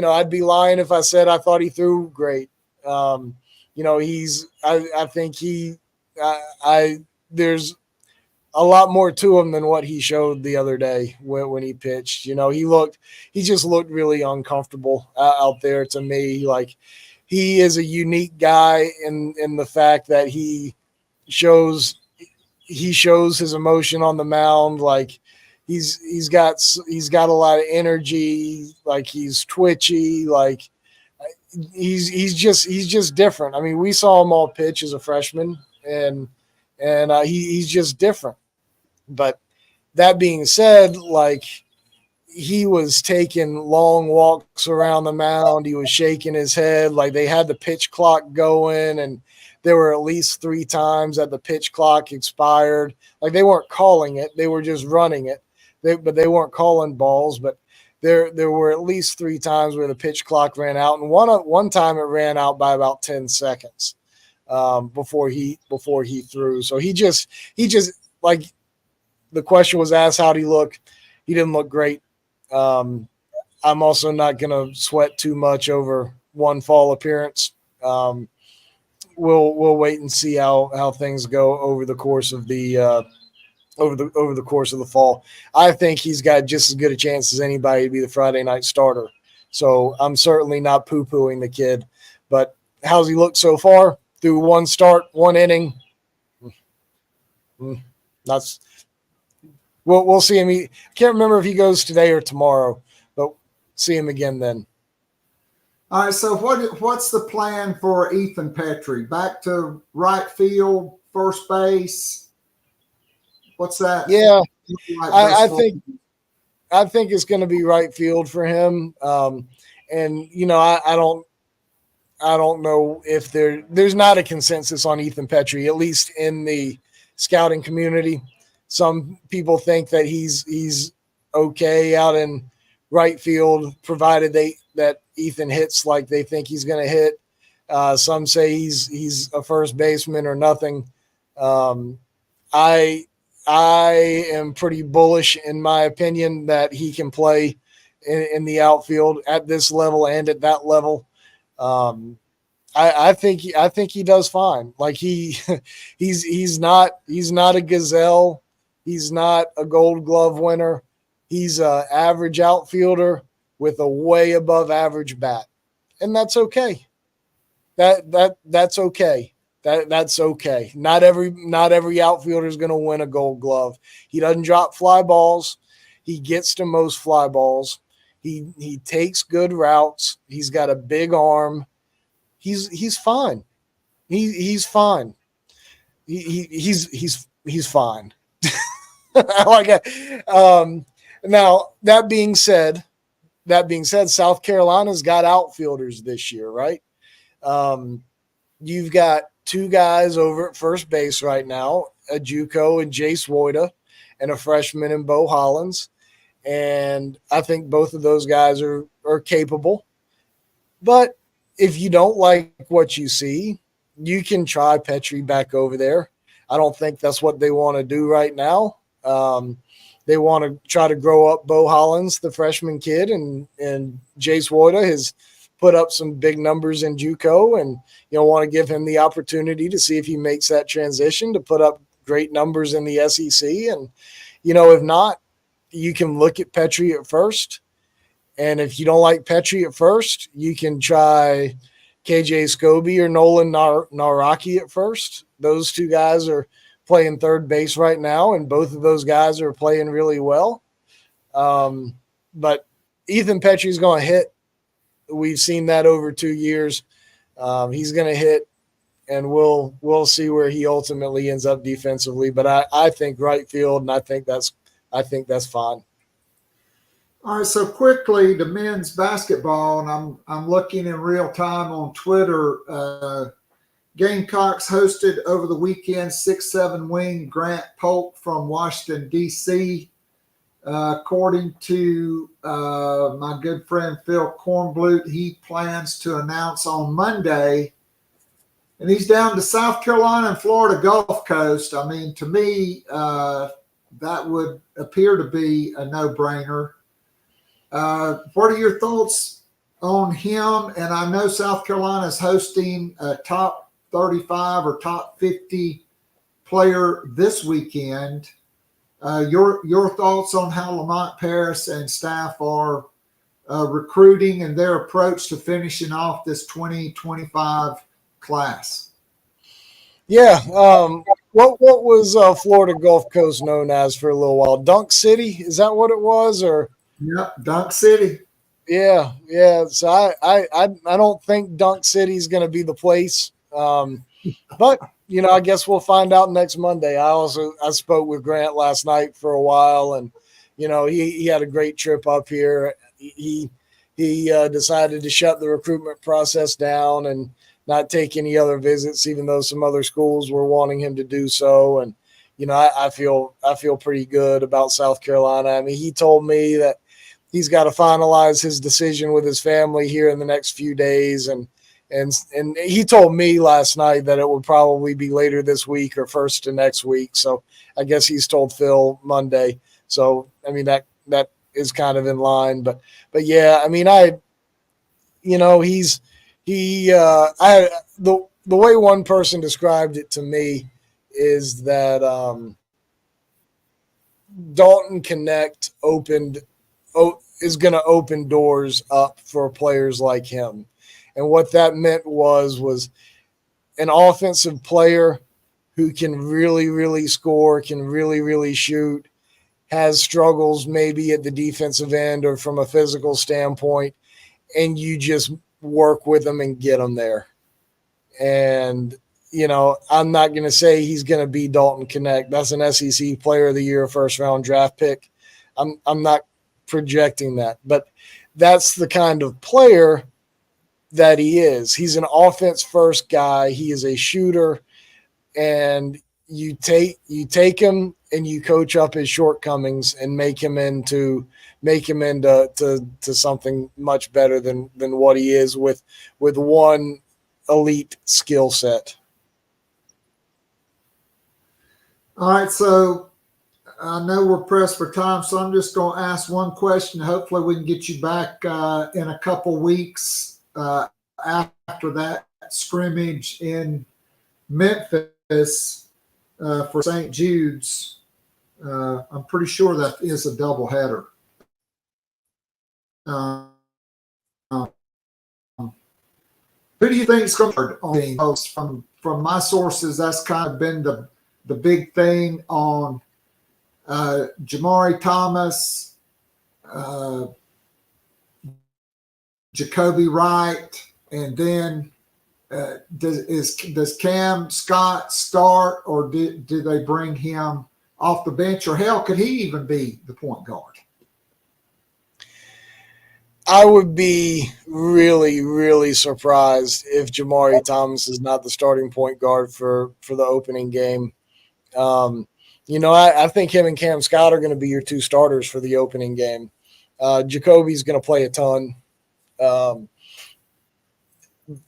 I'd be lying if I said I thought he threw great. I think there's a lot more to him than what he showed the other day when he pitched. You know, he just looked really uncomfortable out there to me. Like, he is a unique guy in the fact that he shows his emotion on the mound. Like, he's got a lot of energy. Like, he's twitchy. Like, he's just different. I mean, we saw him all pitch as a freshman, and he's just different. But that being said, like, he was taking long walks around the mound. He was shaking his head. Like, they had the pitch clock going, and there were at least 3 times that the pitch clock expired. Like, they weren't calling it. They were just running it. But they weren't calling balls. But there were at least 3 times where the pitch clock ran out. And one time it ran out by about 10 seconds before he threw. So he just like, the question was asked, how'd he look? He didn't look great. I'm also not going to sweat too much over one fall appearance. We'll wait and see how things go over the course of the over the course of the fall. I think he's got just as good a chance as anybody to be the Friday night starter. So I'm certainly not poo-pooing the kid. But how's he looked so far? Through one start, 1 inning. That's we'll see him. I can't remember if he goes today or tomorrow, but see him again then. All right, so what's the plan for Ethan Petrie? Back to right field, first base? What's that? Yeah, I think it's going to be right field for him. And you know, I don't know if there's not a consensus on Ethan Petrie, at least in the scouting community. Some people think that he's okay out in right field, provided that Ethan hits like they think he's going to hit. Some say he's a first baseman or nothing. I am pretty bullish in my opinion that he can play in the outfield at this level and at that level. I think he does fine. Like, he's not a gazelle. He's not a Gold Glove winner. He's an average outfielder with a way above average bat, and that's okay. That's okay. That's okay. Not every outfielder is going to win a Gold Glove. He doesn't drop fly balls. He gets to most fly balls. He takes good routes. He's got a big arm. He's fine. He's fine. He's fine. I like it. Now, that being said, South Carolina's got outfielders this year, right? You've got 2 guys over at first base right now, a JUCO and Jace Woida, and a freshman in Bo Hollins. And I think both of those guys are capable. But if you don't like what you see, you can try Petrie back over there. I don't think that's what they want to do right now. They want to try to grow up Bo Hollins, the freshman kid, and Jace Woida has put up some big numbers in JUCO, and want to give him the opportunity to see if he makes that transition to put up great numbers in the SEC. And if not, you can look at Petrie at first. And if you don't like Petrie at first, you can try KJ Scobie or Nolan Naraki at first. Those 2 guys are playing third base right now, and both of those guys are playing really well. But Ethan Petrie's going to hit. We've seen that over 2 years. He's going to hit, and we'll see where he ultimately ends up defensively. But I think right field, and I think that's fine. All right, so quickly to men's basketball, and I'm looking in real time on Twitter. Gamecocks hosted over the weekend 6'7" wing Grant Polk from Washington, D.C. According to my good friend Phil Kornblut, he plans to announce on Monday, and he's down to South Carolina and Florida Gulf Coast. I mean, to me, that would appear to be a no-brainer. What are your thoughts on him? And I know South Carolina is hosting a top 35 or top 50 player this weekend. Your thoughts on how Lamont Paris and staff are recruiting and their approach to finishing off this 2025 class? Yeah. What was Florida Gulf Coast known as for a little while? Dunk City? Is that what it was? Or Yep, Dunk City. yeah. So I don't think Dunk City is going to be the place. But I guess we'll find out next Monday. I spoke with Grant last night for a while, and he had a great trip up here. He decided to shut the recruitment process down and not take any other visits, even though some other schools were wanting him to do so. And I feel pretty good about South Carolina. I mean, he told me that he's got to finalize his decision with his family here in the next few days, and he told me last night that it would probably be later this week or first of next week. So I guess he's told Phil Monday. So I mean that is kind of in line, but yeah, I mean the way one person described it to me is that Dalton Connect is going to open doors up for players like him. And what that meant was an offensive player who can really, really score, can really, really shoot, has struggles maybe at the defensive end or from a physical standpoint, and you just work with them and get them there. And, I'm not going to say he's going to be Dalton Connect. That's an SEC Player of the Year, first-round draft pick. I'm not projecting that, but that's the kind of player that he is. He's an offense-first guy. He is a shooter, and you take him and you coach up his shortcomings and make him into something much better than what he is with one elite skill set. All right, so I know we're pressed for time, so I'm just going to ask one question. Hopefully we can get you back in a couple weeks after that scrimmage in Memphis for St. Jude's. I'm pretty sure that is a doubleheader. Who do you think is going to be most? From my sources, that's kind of been the big thing on Jamari Thomas, Jacoby Wright, and then does Cam Scott start, or do they bring him off the bench, or hell, could he even be the point guard? I would be really, really surprised if Jamari Thomas is not the starting point guard for the opening game. I think him and Cam Scott are going to be your two starters for the opening game. Jacoby's going to play a ton.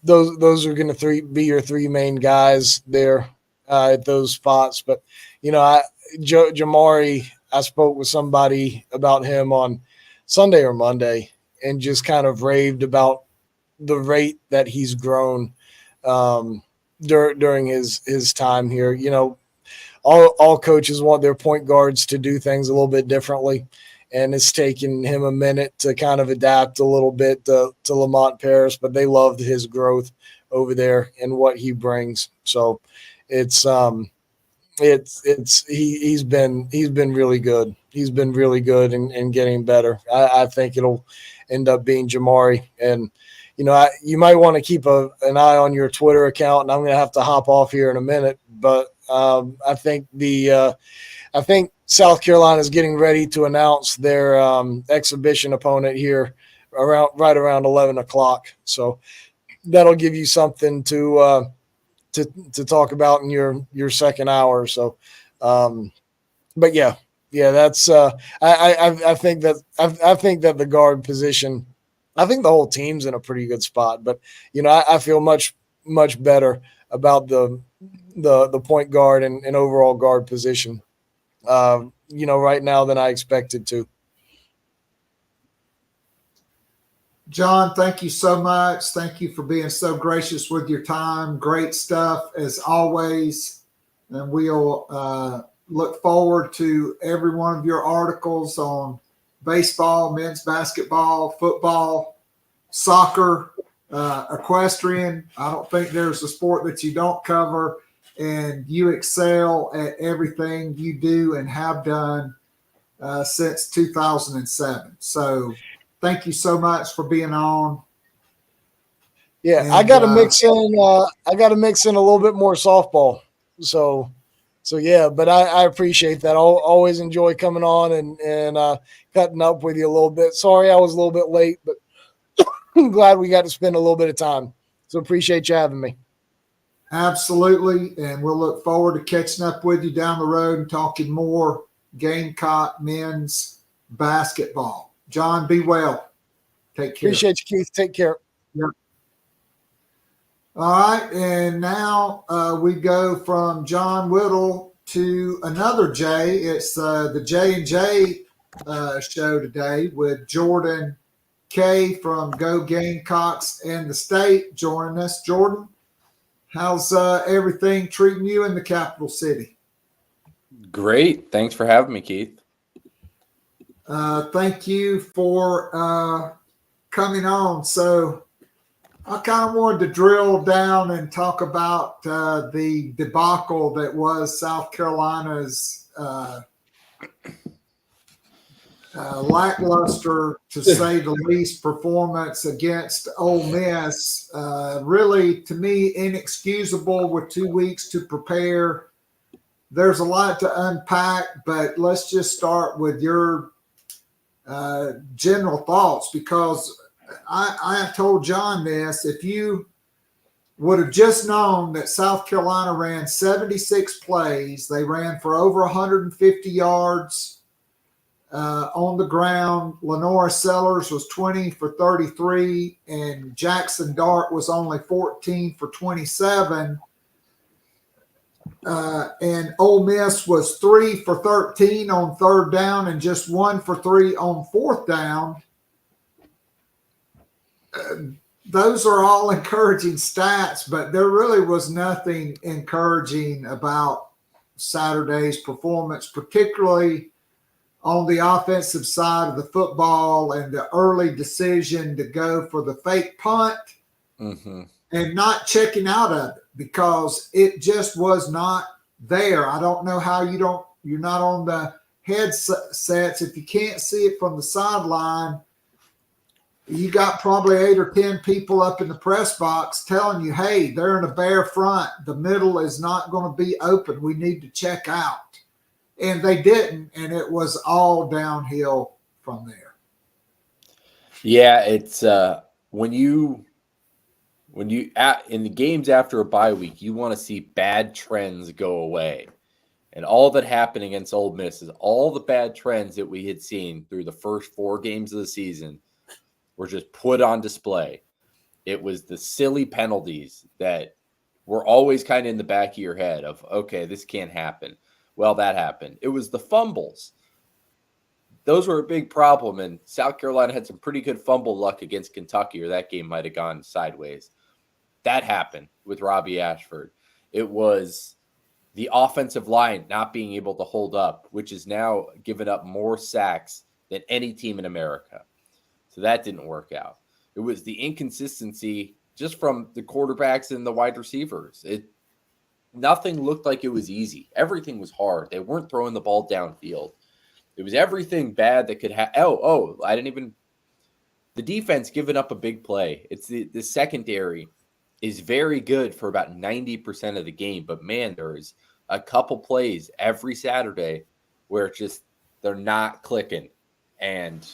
Those are going to be your three main guys there at those spots. But Jamari, I spoke with somebody about him on Sunday or Monday and just kind of raved about the rate that he's grown during his time here. All coaches want their point guards to do things a little bit differently, and it's taken him a minute to kind of adapt a little bit to Lamont Paris, but they loved his growth over there and what he brings. So he's been really good. He's been really good and getting better. I think it'll end up being Jamari. And, you might want to keep an eye on your Twitter account, and I'm going to have to hop off here in a minute. But I think South Carolina is getting ready to announce their exhibition opponent here right around 11 o'clock. So that'll give you something to talk about in your second hour. So, but yeah, that's I think that the guard position, I think the whole team's in a pretty good spot, but I feel much better about the point guard and overall guard position, right now than I expected to. John, thank you so much. Thank you for being so gracious with your time. Great stuff as always. And we'll look forward to every one of your articles on baseball, men's basketball, football, soccer, equestrian. I don't think there's a sport that you don't cover, and you excel at everything you do and have done since 2007. So thank you so much for being on. Yeah, And, I got to mix in. I got to mix in a little bit more softball. So yeah. But I appreciate that. I'll always enjoy coming on and cutting up with you a little bit. Sorry, I was a little bit late, but I'm glad we got to spend a little bit of time. So appreciate you having me. Absolutely, and we'll look forward to catching up with you down the road and talking more Gamecock men's basketball. John, be well. Take care. Appreciate you, Keith. Take care. Yep. All right, and now we go from John Whittle to another J. It's the J&J show today with Jordan Kaye from Go Gamecocks and the State joining us. Jordan, how's everything treating you in the capital city? Great. Thanks for having me, Keith. Thank you for coming on. So I kind of wanted to drill down and talk about the debacle that was South Carolina's lackluster, to say the least, performance against Ole Miss. Really, to me, inexcusable with 2 weeks to prepare. There's a lot to unpack, but let's just start with your general thoughts, because I have told John this. If you would have just known that South Carolina ran 76 plays, they ran for over 150 yards on the ground. Lenora Sellers was 20 for 33, and Jackson Dart was only 14 for 27. And Ole Miss was 3 for 13 on third down and just 1 for 3 on fourth down. Those are all encouraging stats, but there really was nothing encouraging about Saturday's performance, particularly on the offensive side of the football, and the early decision to go for the fake punt and not checking out of it, because it just was not there. I don't know how you're not on the headsets. If you can't see it from the sideline, you got probably 8 or 10 people up in the press box telling you, hey, they're in a bare front. The middle is not going to be open. We need to check out. And they didn't, and it was all downhill from there. Yeah, it's when you in the games after a bye week, you want to see bad trends go away. And all that happened against Ole Miss is all the bad trends that we had seen through the first 4 games of the season were just put on display. It was the silly penalties that were always kind of in the back of your head of, okay, this can't happen. Well, that happened. It was the fumbles. Those were a big problem, and South Carolina had some pretty good fumble luck against Kentucky, or that game might have gone sideways. That happened with Robbie Ashford. It was the offensive line not being able to hold up, which is now given up more sacks than any team in America. So that didn't work out. It was the inconsistency just from the quarterbacks and the wide receivers. Nothing looked like it was easy. Everything was hard. They weren't throwing the ball downfield. It was everything bad that could happen. The defense giving up a big play. It's the secondary is very good for about 90% of the game. But, man, there's a couple plays every Saturday where they're not clicking. And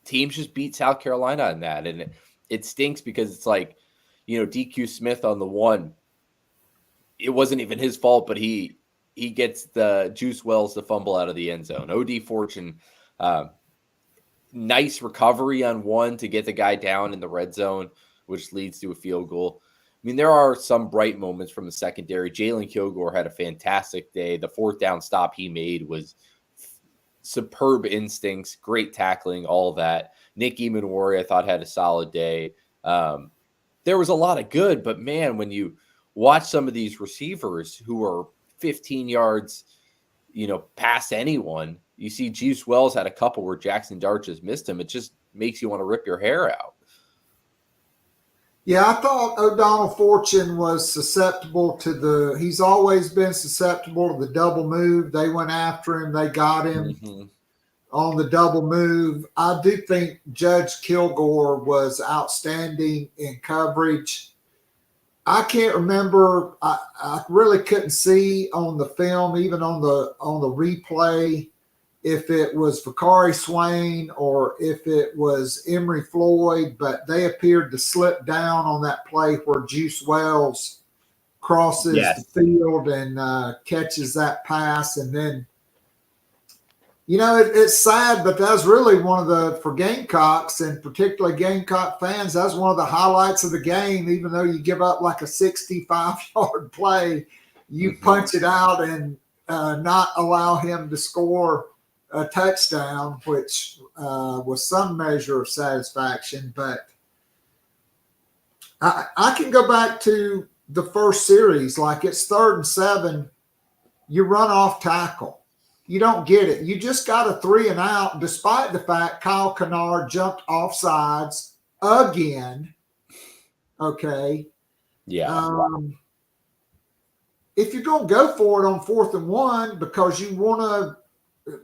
teams just beat South Carolina in that. And it stinks because it's like, DQ Smith on the one. It wasn't even his fault, but he gets the Juice Wells to fumble out of the end zone. O.D. Fortune, nice recovery on one to get the guy down in the red zone, which leads to a field goal. I mean, there are some bright moments from the secondary. Jalen Kilgore had a fantastic day. The fourth down stop he made was superb instincts, great tackling, all of that. Nick Emanwari, I thought, had a solid day. There was a lot of good, but, man, when you watch some of these receivers who are 15 yards past anyone. You see Juice Wells had a couple where Jackson Dart just missed him. It just makes you want to rip your hair out. Yeah, I thought O'Donnell Fortune was susceptible to he's always been susceptible to the double move. They went after him. They got him on the double move. I do think Judge Kilgore was outstanding in coverage. I can't remember. I really couldn't see on the film, even on the replay, if it was Vakari Swain or if it was Emery Floyd, but they appeared to slip down on that play where Juice Wells crosses the field and catches that pass. And then, it's sad, but that's really for Gamecocks and particularly Gamecock fans, that's one of the highlights of the game. Even though you give up like a 65-yard play, you punch it out and not allow him to score a touchdown, which was some measure of satisfaction. But I can go back to the first series. Like it's 3rd and 7, you run off tackle. You don't get it. You just got a 3 and out, despite the fact Kyle Kennard jumped off sides again. Okay. Yeah. If you're going to go for it on 4th and 1 because you want to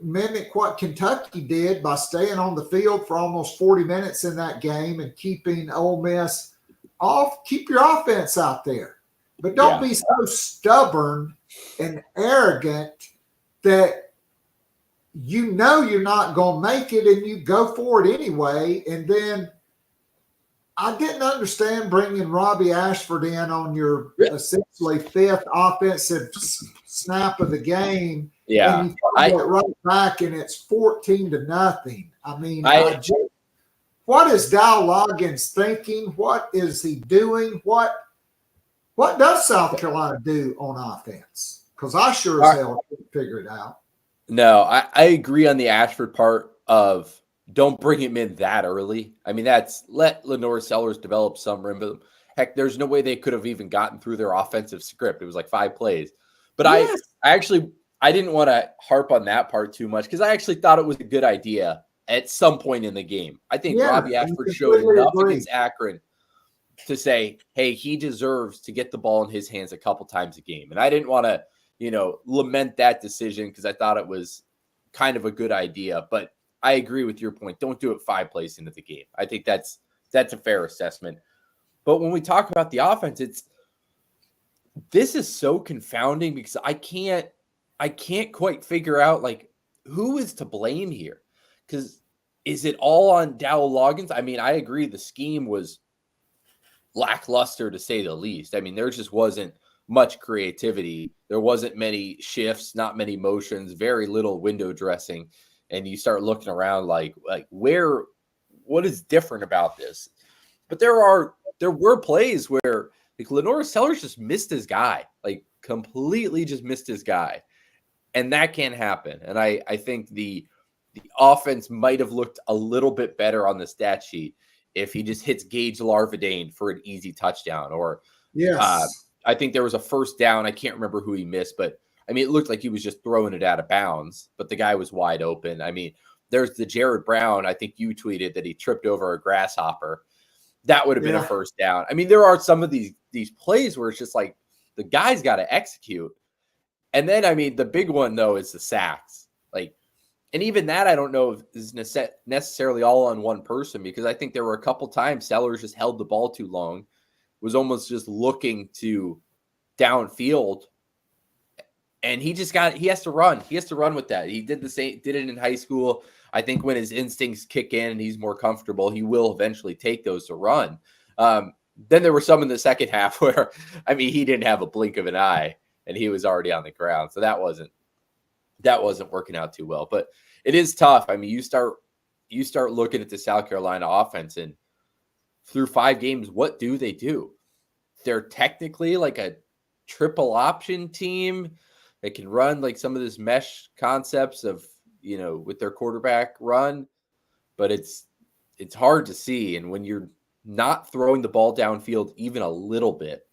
mimic what Kentucky did by staying on the field for almost 40 minutes in that game and keeping Ole Miss off, keep your offense out there. But don't be so stubborn and arrogant that you're not going to make it and you go for it anyway. And then I didn't understand bringing Robbie Ashford in on your essentially 5th offensive snap of the game. Yeah. And you throw it right back and it's 14-0. I mean, what is Dow Loggins thinking? What is he doing? What does South Carolina do on offense? Because I sure as hell couldn't figure it out. No, I agree on the Ashford part of don't bring him in that early. I mean, let Lenore Sellers develop some rhythm. Heck, there's no way they could have even gotten through their offensive script. It was like 5 plays. But I didn't want to harp on that part too much because I actually thought it was a good idea at some point in the game. I think Robbie Ashford showed enough against Akron to say, hey, he deserves to get the ball in his hands a couple times a game. And I didn't want to, lament that decision because I thought it was kind of a good idea. But I agree with your point. Don't do it 5 plays into the game. I think that's a fair assessment. But when we talk about the offense, this is so confounding because I can't quite figure out like who is to blame here. Because is it all on Dow Loggins? I mean, I agree the scheme was lackluster to say the least. I mean, there just wasn't much creativity. There wasn't many shifts, not many motions, very little window dressing. And you start looking around like what is different about this? But there were plays where like Lenore Sellers just missed his guy, like completely just missed his guy. And that can't happen. And I think the offense might have looked a little bit better on the stat sheet if he just hits Gage Larvadane for an easy touchdown. Or I think there was a first down. I can't remember who he missed, but I mean, it looked like he was just throwing it out of bounds, but the guy was wide open. I mean, there's the Jared Brown. I think you tweeted that he tripped over a grasshopper. That would have been a first down. I mean, there are some of these plays where it's just like the guy's got to execute. And then, I mean, the big one, though, is the sacks. Like, and even that, I don't know if is necessarily all on one person because I think there were a couple times Sellers just held the ball too long, was almost just looking to downfield. And he has to run. He has to run with that. He did it in high school. I think when his instincts kick in and he's more comfortable, he will eventually take those to run. Then there were some in the second half where, I mean, he didn't have a blink of an eye and he was already on the ground. So that wasn't working out too well. But it is tough. I mean, you start looking at the South Carolina offense and through 5 games, what do they do? They're technically like a triple option team. They can run like some of this mesh concepts of, with their quarterback run, but it's hard to see. And when you're not throwing the ball downfield even a little bit,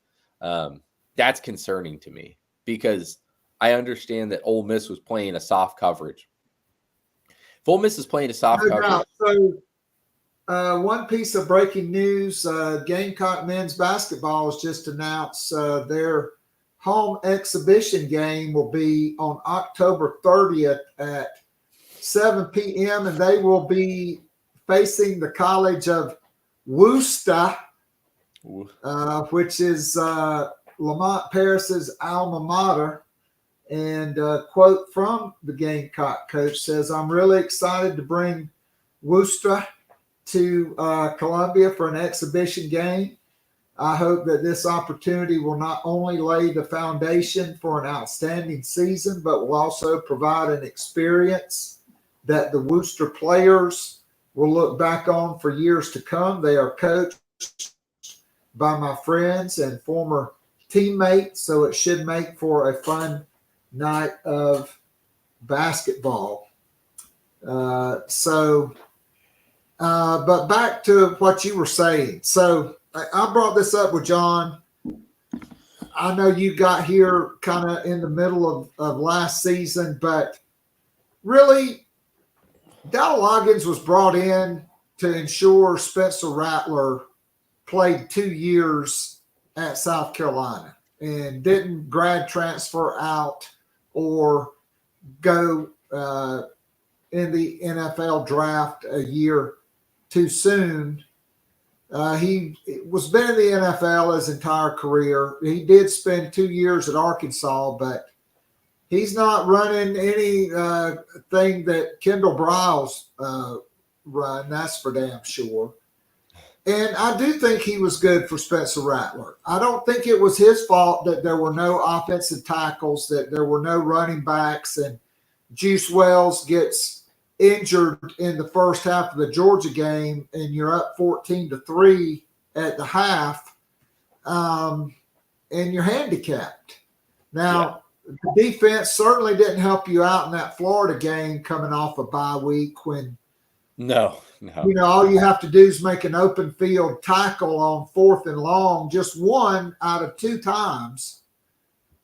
that's concerning to me because I understand that Ole Miss was playing a soft coverage. If Ole Miss is playing a soft No coverage. doubt. So, one piece of breaking news, Gamecock men's basketball has just announced their home exhibition game will be on October 30th at 7 p.m., and they will be facing the College of Worcester, which is Lamont Paris's alma mater. And a quote from the Gamecock coach says, "I'm really excited to bring Worcester to Columbia for an exhibition game. I hope that this opportunity will not only lay the foundation for an outstanding season, but will also provide an experience that the Worcester players will look back on for years to come. They are coached by my friends and former teammates, so it should make for a fun night of basketball." But back to what you were saying. So I brought this up with John. I know you got here kind of in the middle of last season, but really, Dowell Loggins was brought in to ensure Spencer Rattler played 2 years at South Carolina and didn't grad transfer out or go in the NFL draft a year too soon. He was been in the NFL his entire career. He did spend 2 years at Arkansas, but he's not running any thing that Kendall Briles run. That's for damn sure. And I do think he was good for Spencer Rattler. I don't think it was his fault that there were no offensive tackles, that there were no running backs, and Juice Wells gets injured in the first half of the Georgia game, and you're up 14-3 at the half, and you're handicapped. Now, the defense certainly didn't help you out in that Florida game coming off a bye week when No. all you have to do is make an open field tackle on 4th and long, just 1 out of 2 times,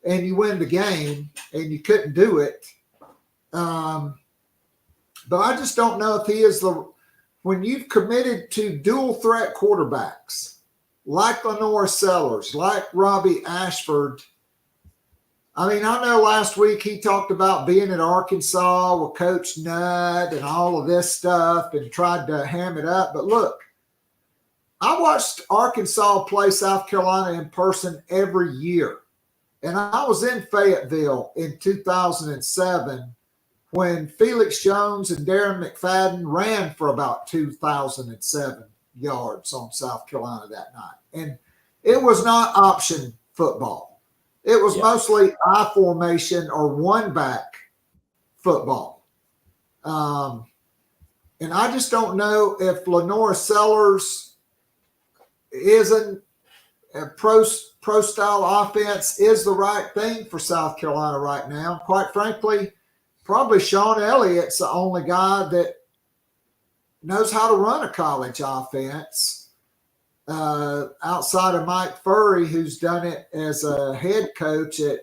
and you win the game, and you couldn't do it. But I just don't know if he is when you've committed to dual threat quarterbacks like Lenore Sellers, like Robbie Ashford. I mean, I know last week he talked about being at Arkansas with Coach Nutt and all of this stuff and tried to ham it up. But look, I watched Arkansas play South Carolina in person every year. And I was in Fayetteville in 2007 when Felix Jones and Darren McFadden ran for about 2,007 yards on South Carolina that night. And it was not option football. It was mostly I formation or one back football. And I just don't know if Lenore Sellers isn't a pro style offense is the right thing for South Carolina right now. Quite frankly, probably Sean Elliott's the only guy that knows how to run a college offense outside of Mike Furry, who's done it as a head coach at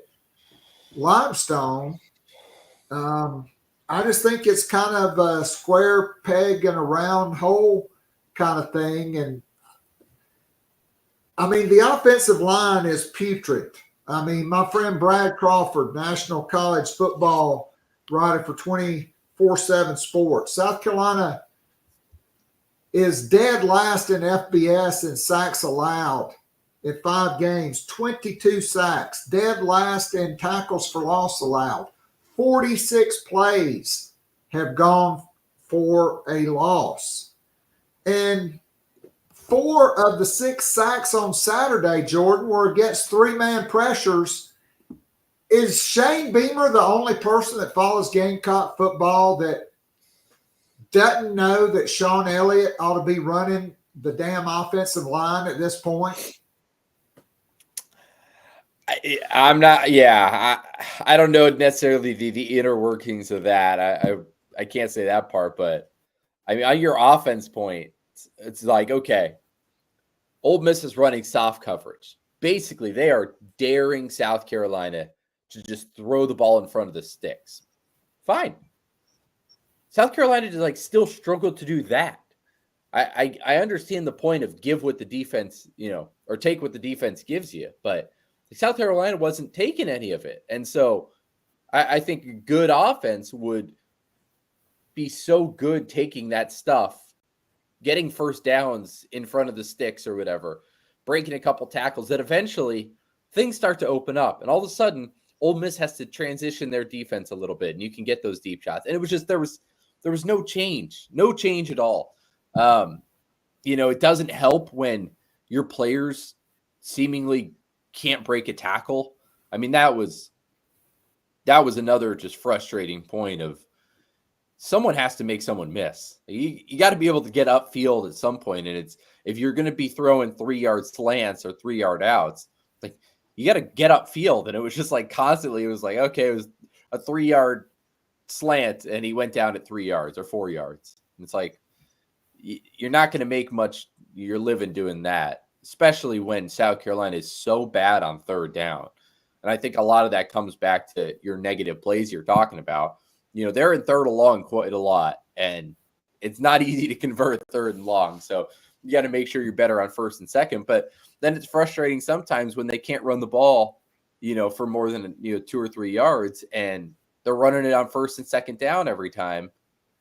Limestone. I just think it's kind of a square peg in a round hole kind of thing. And I mean, the offensive line is putrid. I mean, my friend Brad Crawford, National College Football writer for 24/7 Sports. South Carolina is dead last in FBS in sacks allowed in 5 games, 22 sacks, dead last in tackles for loss allowed. 46 plays have gone for a loss. And 4 of the 6 sacks on Saturday, Jordan, were against 3-man pressures. Is Shane Beamer the only person that follows Gamecock football that doesn't know that Sean Elliott ought to be running the damn offensive line at this point? I'm not. Yeah, I don't know necessarily the inner workings of that. I can't say that part, but I mean, on your offense point, it's like, okay, Ole Miss is running soft coverage. Basically, they are daring South Carolina to just throw the ball in front of the sticks. Fine. South Carolina just still struggled to do that. I understand the point of give what the defense, or take what the defense gives you, but South Carolina wasn't taking any of it. And so I think a good offense would be so good taking that stuff, getting first downs in front of the sticks or whatever, breaking a couple tackles, that eventually things start to open up. And all of a sudden, Ole Miss has to transition their defense a little bit, and you can get those deep shots. And it was just there was no change at all. It doesn't help when your players seemingly can't break a tackle. I mean, that was another just frustrating point of someone has to make someone miss. You got to be able to get upfield at some point, and it's if you're going to be throwing 3-yard slants or 3-yard outs, you got to get upfield. And it was just constantly, it was okay, it was a 3-yard slant, and he went down at 3 yards or 4 yards. And it's you're not going to make much your living doing that, especially when South Carolina is so bad on third down. And I think a lot of that comes back to your negative plays you're talking about. They're in third and long quite a lot, and it's not easy to convert third and long. So you got to make sure you're better on first and second. But then it's frustrating sometimes when they can't run the ball, for more than 2 or 3 yards, and they're running it on first and second down every time.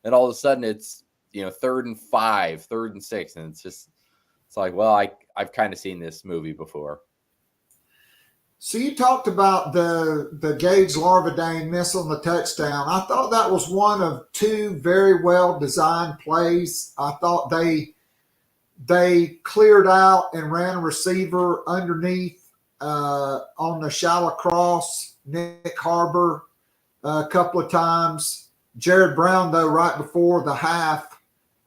And all of a sudden it's, 3rd and 5, 3rd and 6. And it's I've kind of seen this movie before. So you talked about the Gage Larvadain miss on the touchdown. I thought that was one of 2 very well designed plays. I thought they cleared out and ran a receiver underneath on the shallow cross, Nick Harbor a couple of times. Jared Brown, though, right before the half,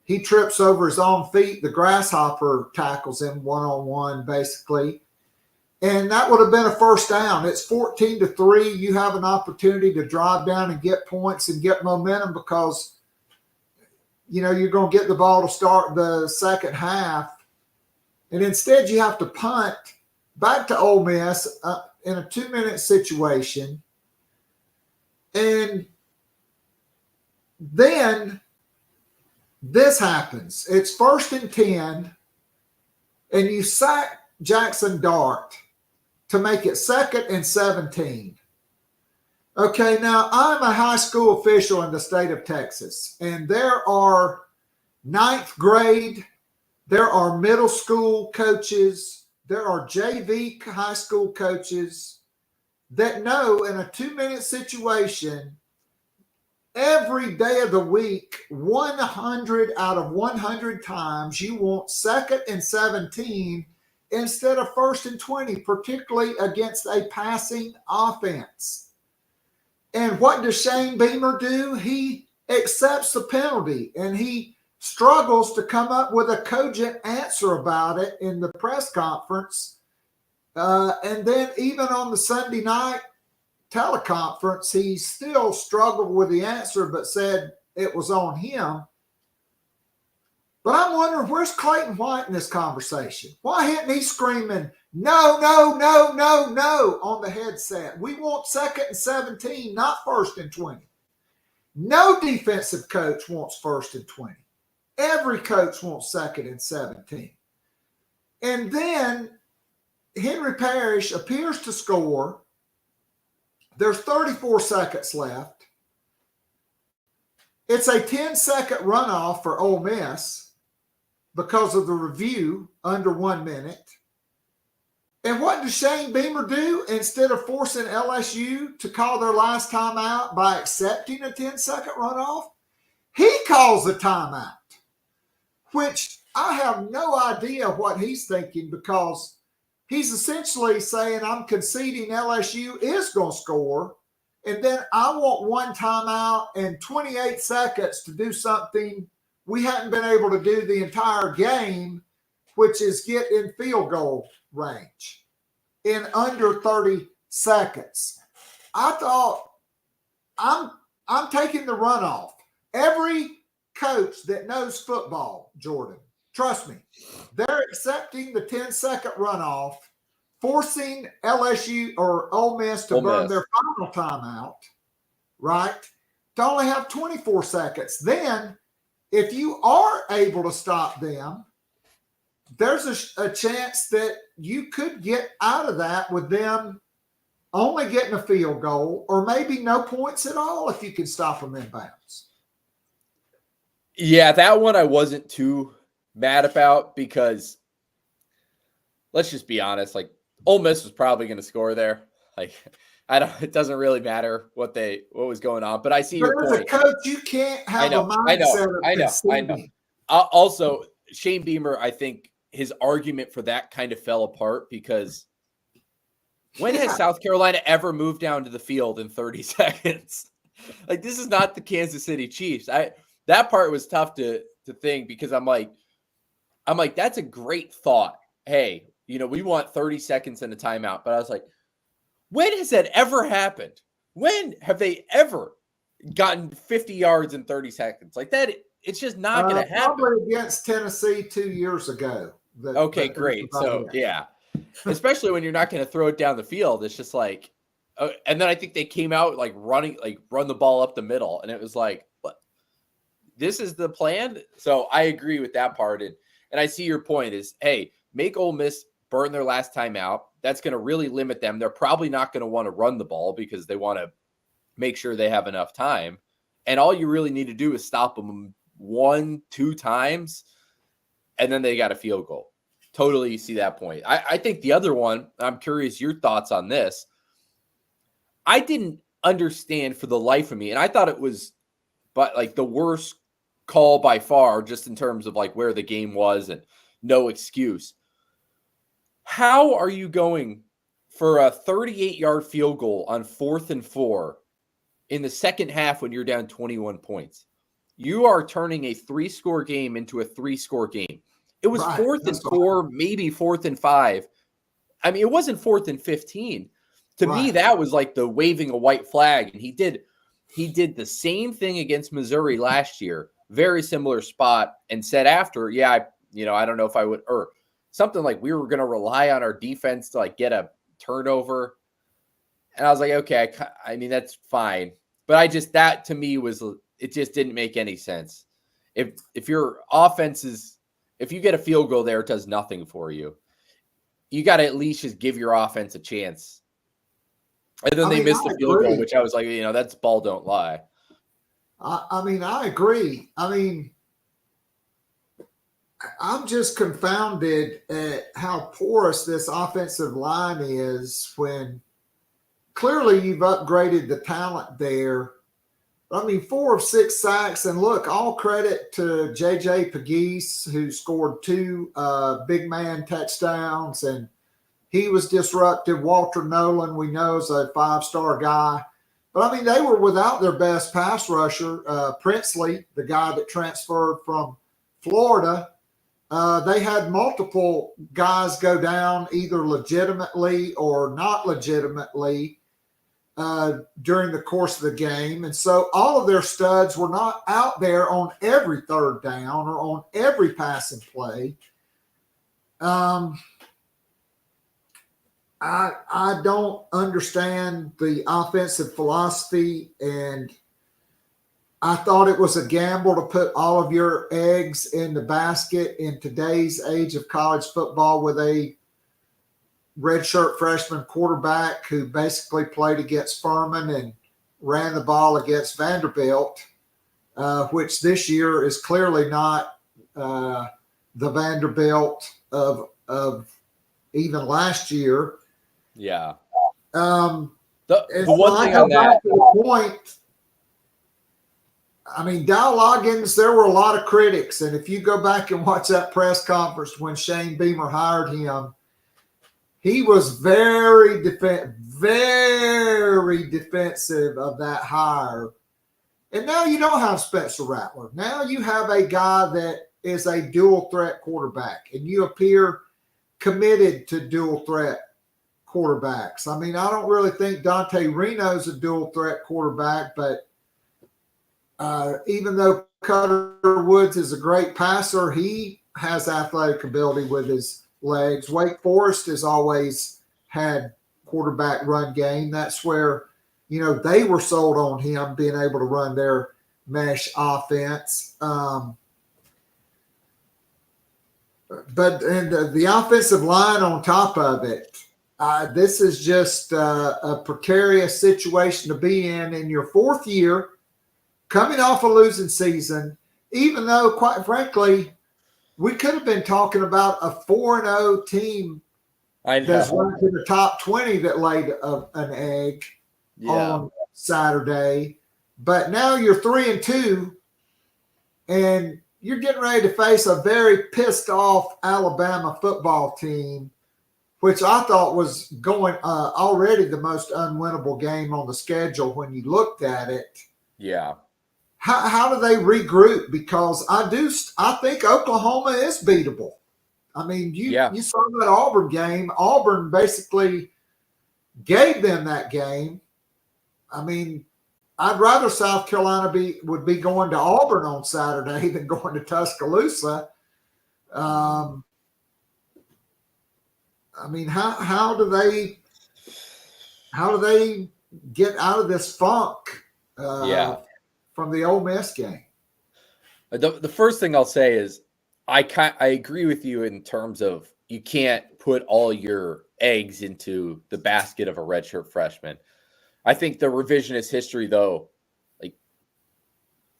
he trips over his own feet. The grasshopper tackles him one-on-one, basically. And that would have been a first down. It's 14-3. You have an opportunity to drive down and get points and get momentum because, you're going to get the ball to start the second half. And instead you have to punt back to Ole Miss in a 2-minute situation. And then this happens. It's 1st and 10, and you sack Jackson Dart to make it 2nd and 17. Okay, now I'm a high school official in the state of Texas, and there are 9th grade, there are middle school coaches, there are JV high school coaches that know in a 2-minute situation, every day of the week, 100 out of 100 times, you want 2nd and 17 instead of 1st and 20, particularly against a passing offense. And what does Shane Beamer do? He accepts the penalty, and he struggles to come up with a cogent answer about it in the press conference. And then even on the Sunday night teleconference, he still struggled with the answer, but said it was on him. But I'm wondering, where's Clayton White in this conversation? Why isn't he screaming, no, no, no, no, no, on the headset? We want 2nd and 17, not 1st and 20. No defensive coach wants 1st and 20. Every coach wants 2nd and 17. And then Henry Parrish appears to score. There's 34 seconds left. It's a 10-second runoff for Ole Miss because of the review under 1 minute. And what does Shane Beamer do instead of forcing LSU to call their last timeout by accepting a 10-second runoff? He calls a timeout, which I have no idea what he's thinking, because he's essentially saying, I'm conceding LSU is going to score, and then I want 1 timeout and 28 seconds to do something we hadn't been able to do the entire game, which is get in field goal range in under 30 seconds. I thought, I'm taking the runoff. Every coach that knows football, Jordan, trust me, they're accepting the 10-second runoff forcing LSU or Ole Miss to Ole burn Miss. their final timeout, right? To only have 24 seconds. Then, if you are able to stop them, there's a chance that you could get out of that with them only getting a field goal or maybe no points at all if you can stop them in bounds. Yeah, that one I wasn't too mad about because let's just be honest, like Ole Miss was probably going to score there. Like it doesn't really matter what was going on, but I see your But as point. a coach, you can't have a mindset of conceding. Also, Shane Beamer, I think his argument for that kind of fell apart because when has South Carolina ever moved down to the field in 30 seconds? Like, this is not the Kansas City Chiefs. That part was tough to think because I'm like, that's a great thought. Hey, we want 30 seconds and a timeout. But I was like, when has that ever happened? When have they ever gotten 50 yards in 30 seconds? Like that, it's just not going to happen. Probably against Tennessee 2 years ago. Okay, great. So, yeah. Especially when you're not going to throw it down the field. It's just like, and then I think they came out like run the ball up the middle. And it was like, what? This is the plan? So I agree with that part. And I see your point is, hey, make Ole Miss burn their last time out. That's going to really limit them. They're probably not going to want to run the ball because they want to make sure they have enough time. And all you really need to do is stop them 1-2 times, and then they got a field goal. Totally see that point. I think the other one, I'm curious your thoughts on this. I didn't understand for the life of me, and I thought it was but like the worst call by far, just in terms of like where the game was and no excuse. How are you going for a 38-yard field goal on 4th and 4 in the second half when you're down 21 points? You are turning a 3-score game into a 3-score game. It was 4th and 4, maybe 4th and 5. I mean, it wasn't 4th and 15. To me, that was like the waving a white flag. And he did the same thing against Missouri last year, very similar spot, and said after, I don't know if I would, or something like we were going to rely on our defense to like get a turnover. And I was like, okay, I mean, that's fine. But that to me it just didn't make any sense. If your offense if you get a field goal there, it does nothing for you. You got to at least just give your offense a chance. And then they missed the field goal, which I was like, that's ball don't lie. I agree. I mean, I'm just confounded at how porous this offensive line is when clearly you've upgraded the talent there. I mean, 4 of 6 sacks, and look, all credit to J.J. Pegues, who scored 2 big man touchdowns, and he was disruptive. Walter Nolan, we know, is a 5-star guy. But, I mean, they were without their best pass rusher, Princely, the guy that transferred from Florida. They had multiple guys go down either legitimately or not legitimately during the course of the game. And so all of their studs were not out there on every third down or on every passing play. I don't understand the offensive philosophy, and I thought it was a gamble to put all of your eggs in the basket in today's age of college football with a redshirt freshman quarterback who basically played against Furman and ran the ball against Vanderbilt, which this year is clearly not the Vanderbilt of even last year. Yeah. The one thing on that point, I mean, Dow Loggins, there were a lot of critics. And if you go back and watch that press conference when Shane Beamer hired him, he was very defensive of that hire. And now you don't have Spencer Rattler. Now you have a guy that is a dual threat quarterback, and you appear committed to dual threat quarterbacks. I mean, I don't really think Dante Reno's a dual threat quarterback, but even though Cutter Woods is a great passer, he has athletic ability with his legs. Wake Forest is always had quarterback run game. That's where, they were sold on him being able to run their mesh offense. But the offensive line on top of it, this is just a precarious situation to be in your fourth year, coming off a losing season, even though, quite frankly, we could have been talking about a 4-0 team that's ranked in the top 20 that laid an egg on Saturday. But now you're 3-2, and you're getting ready to face a very pissed off Alabama football team, which I thought was going already the most unwinnable game on the schedule when you looked at it. Yeah. How do they regroup? Because I think Oklahoma is beatable. I mean, you saw that Auburn game. Auburn basically gave them that game. I mean, I'd rather South Carolina would be going to Auburn on Saturday than going to Tuscaloosa. I mean, how do they get out of this funk from the Ole Miss game? The first thing I'll say is I agree with you in terms of you can't put all your eggs into the basket of a redshirt freshman. I think the revisionist history, though, like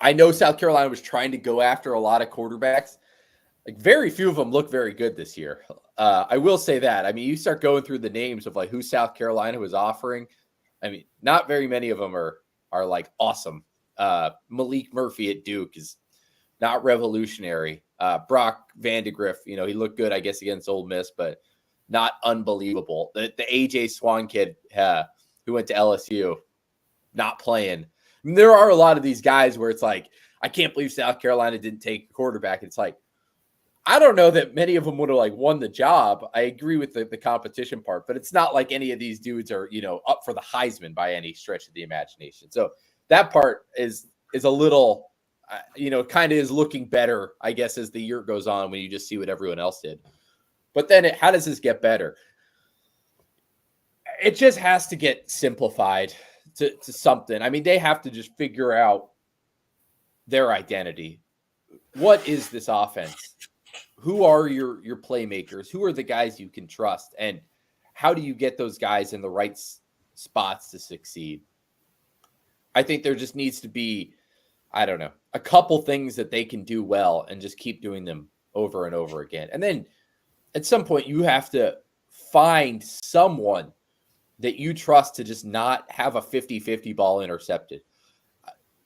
I know South Carolina was trying to go after a lot of quarterbacks. Like very few of them look very good this year. I will say that. I mean, you start going through the names of like who South Carolina was offering. I mean, not very many of them are like awesome. Malik Murphy at Duke is not revolutionary. Brock Vandegrift, he looked good, I guess, against Ole Miss, but not unbelievable. The AJ Swan kid who went to LSU, not playing. I mean, there are a lot of these guys where it's like, I can't believe South Carolina didn't take a quarterback. It's like, I don't know that many of them would have like won the job. I agree with the competition part, but it's not like any of these dudes are, up for the Heisman by any stretch of the imagination. So that part is a little, kind of is looking better, I guess, as the year goes on when you just see what everyone else did. But then how does this get better? It just has to get simplified to something. I mean, they have to just figure out their identity. What is this offense? Who are your playmakers? Who are the guys you can trust? And how do you get those guys in the right spots to succeed? I think there just needs to be, I don't know, a couple things that they can do well and just keep doing them over and over again. And then at some point you have to find someone that you trust to just not have a 50-50 ball intercepted.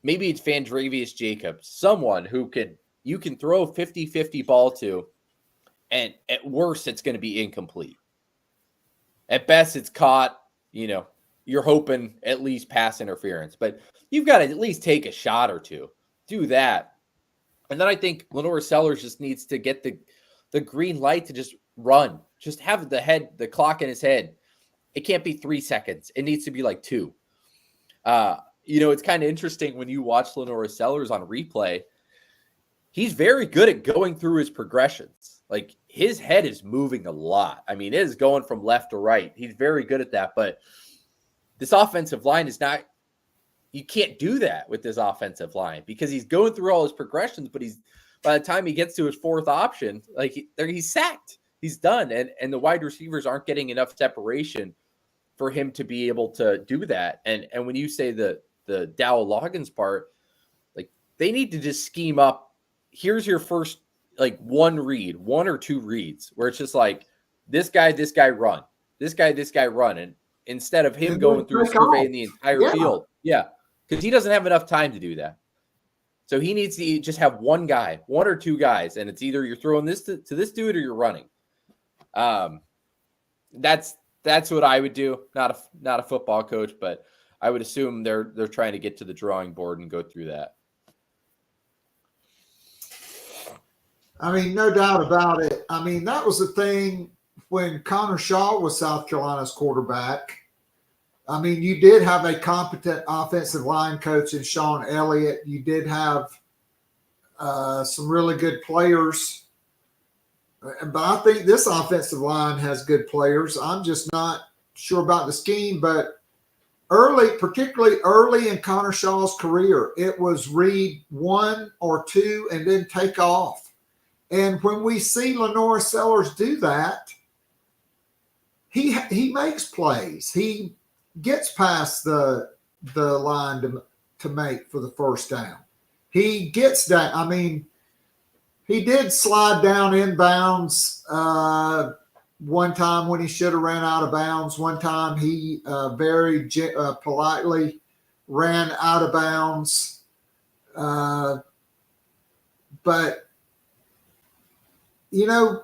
Maybe it's Vandravius Jacobs, someone who you can throw a 50-50 ball to, and at worst, it's going to be incomplete. At best, it's caught, you're hoping at least pass interference, but you've got to at least take a shot or two. Do that. And then I think Lenore Sellers just needs to get the green light to just run. Just have the clock in his head. It can't be 3 seconds. It needs to be like 2. It's kind of interesting when you watch Lenore Sellers on replay. He's very good at going through his progressions. Like his head is moving a lot. I mean, it is going from left to right. He's very good at that. But this offensive line is not, you can't do that with this offensive line because he's going through all his progressions, but by the time he gets to his fourth option, like he's sacked. He's done. And the wide receivers aren't getting enough separation for him to be able to do that. And when you say the Dow Loggins part, like they need to just scheme up. Here's your first, like one or two reads where it's just like this guy run, this guy run. And instead of him going through surveying the entire field. Yeah. Because he doesn't have enough time to do that. So he needs to just have one or two guys. And it's either you're throwing this to this dude or you're running. That's what I would do. Not a football coach, but I would assume they're trying to get to the drawing board and go through that. I mean, no doubt about it. I mean, that was the thing when Connor Shaw was South Carolina's quarterback. I mean, you did have a competent offensive line coach in Sean Elliott. You did have some really good players. But I think this offensive line has good players. I'm just not sure about the scheme, but particularly early in Connor Shaw's career, it was read 1 or 2 and then take off. And when we see Lenora Sellers do that, he makes plays. He gets past the line to make for the first down. He gets down. I mean, he did slide down inbounds one time when he should have ran out of bounds. One time he very politely ran out of bounds. But, you know,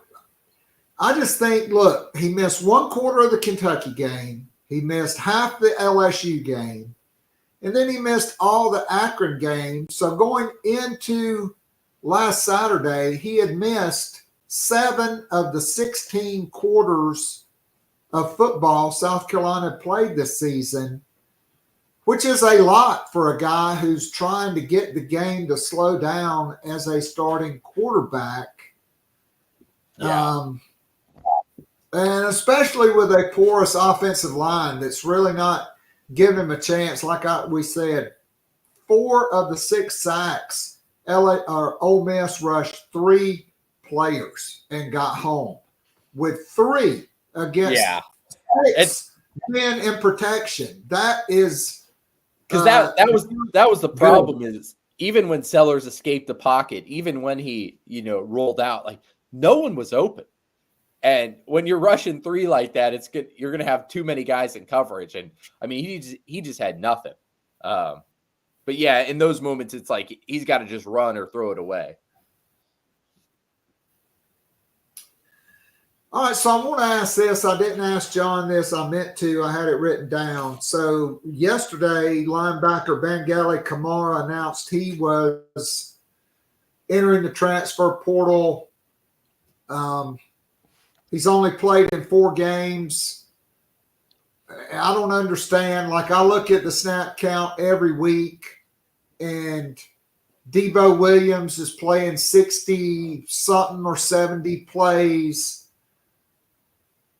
I just think, look, he missed 1/4 of the Kentucky game. He missed half the LSU game. And then he missed all the Akron games. So going into last Saturday, he had missed 7 of the 16 quarters of football South Carolina played this season, which is a lot for a guy who's trying to get the game to slow down as a starting quarterback. Yeah. And especially with a porous offensive line that's really not giving him a chance. Like we said, 4 of the 6 sacks, Ole Miss rushed 3 players and got home with 3 against 6 men in protection. That is because that was the problem is even when Sellers escaped the pocket, even when he rolled out, like no one was open. And when you're rushing 3 like that, it's good. You're going to have too many guys in coverage. And I mean, he just had nothing. But yeah, in those moments, it's like he's got to just run or throw it away. All right, so I want to ask this. I didn't ask John this. I meant to. I had it written down. So yesterday, linebacker Bengali Kamara announced he was entering the transfer portal. He's only played in 4 games. I don't understand. Like, I look at the snap count every week, and Debo Williams is playing 60-something or 70 plays,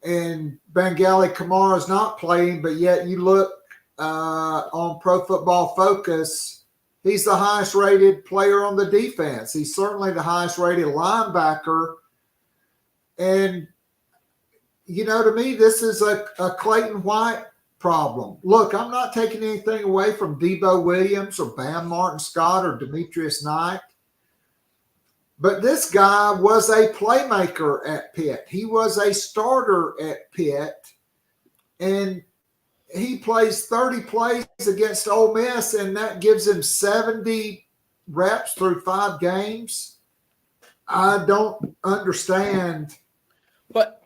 and Bengali Kamara is not playing, but yet you look on Pro Football Focus, he's the highest-rated player on the defense. He's certainly the highest-rated linebacker. And to me, this is a Clayton White problem. Look, I'm not taking anything away from Debo Williams or Bam Martin Scott or Demetrius Knight. But this guy was a playmaker at Pitt. He was a starter at Pitt. And he plays 30 plays against Ole Miss, and that gives him 70 reps through 5 games. I don't understand. But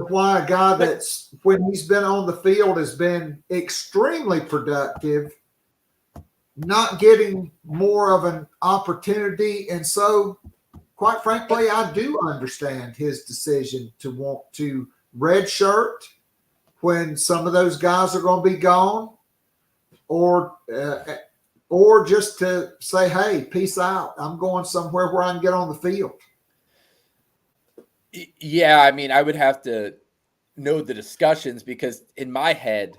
why a guy that's, when he's been on the field, has been extremely productive, not getting more of an opportunity. And so, quite frankly, I do understand his decision to want to redshirt when some of those guys are going to be gone, or just to say, hey, peace out. I'm going somewhere where I can get on the field. Yeah, I mean, I would have to know the discussions because in my head,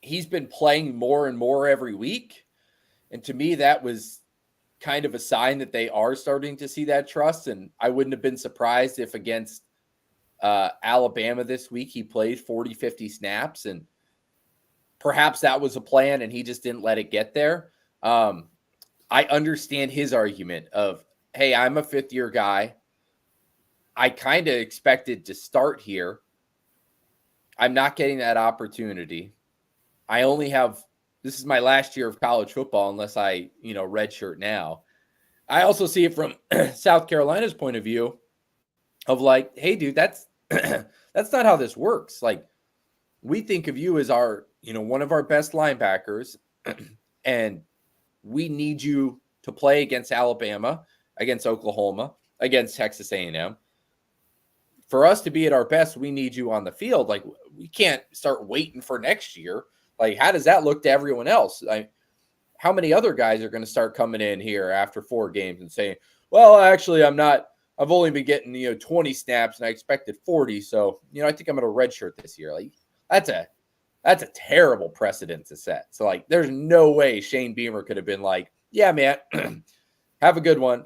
he's been playing more and more every week. And to me, that was kind of a sign that they are starting to see that trust. And I wouldn't have been surprised if against Alabama this week, he played 40, 50 snaps. And perhaps that was a plan and he just didn't let it get there. I understand his argument of, hey, I'm a 5th-year guy. I kind of expected to start here. I'm not getting that opportunity. I only have, this is my last year of college football unless I, redshirt now. I also see it from South Carolina's point of view of like, hey, dude, that's not how this works. Like, we think of you as our, one of our best linebackers, and we need you to play against Alabama, against Oklahoma, against Texas A&M. For us to be at our best, we need you on the field. Like, we can't start waiting for next year. Like, how does that look to everyone else? Like, how many other guys are going to start coming in here after 4 games and saying, well, actually, I'm not I've only been getting 20 snaps and I expected 40, so I think I'm going to redshirt this year. Like that's a terrible precedent to set. So like there's no way Shane Beamer could have been like, yeah, man, have a good one.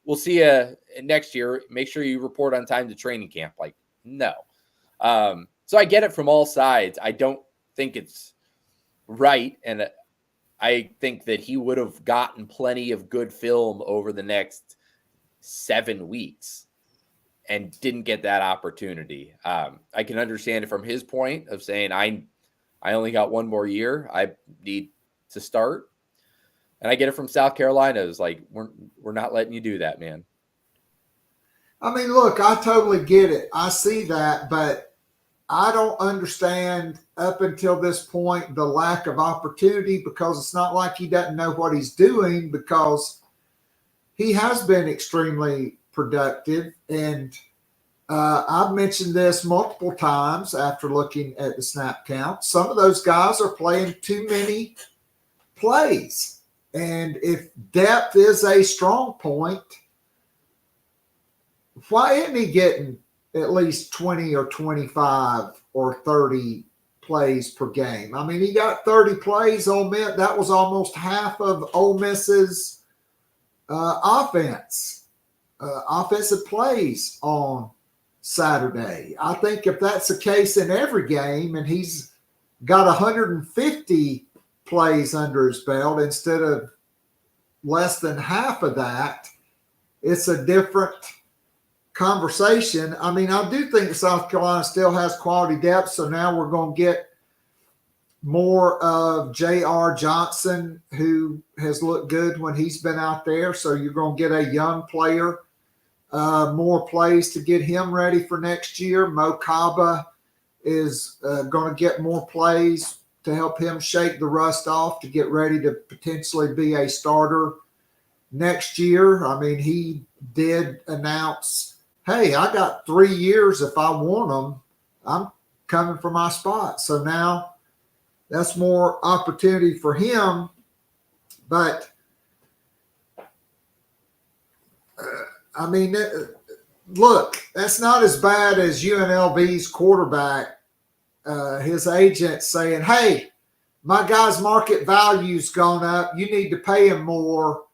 We'll see you next year. Make sure you report on time to training camp. Like, no. So I get it from all sides. I don't think it's right. And I think that he would have gotten plenty of good film over the next 7 weeks and didn't get that opportunity. I can understand it from his point of saying, I only got one more year. I need to start. And I get it from South Carolina. It's like, we're not letting you do that, man. I mean, look, I totally get it. I see that, but I don't understand up until this point the lack of opportunity, because it's not like he doesn't know what he's doing, because he has been extremely productive. And I've mentioned this multiple times after looking at the snap count. Some of those guys are playing too many plays. And if depth is a strong point, why isn't he getting at least 20 or 25 or 30 plays per game? I mean, he got 30 plays. Ole Miss, that was almost half of Ole Miss's offensive plays on Saturday. I think if that's the case in every game, and he's got 150 plays under his belt instead of less than half of that, it's a different conversation. I mean, I do think South Carolina still has quality depth, so now we're going to get more of J.R. Johnson, who has looked good when he's been out there. So you're going to get a young player, more plays to get him ready for next year. Mo Kaba is going to get more plays to help him shake the rust off to get ready to potentially be a starter next year. I mean, he did announce, hey, I got 3 years. If I want them, I'm coming for my spot. So now that's more opportunity for him. But, I mean, look, that's not as bad as UNLV's quarterback, his agent saying, hey, my guy's market value's gone up. You need to pay him more.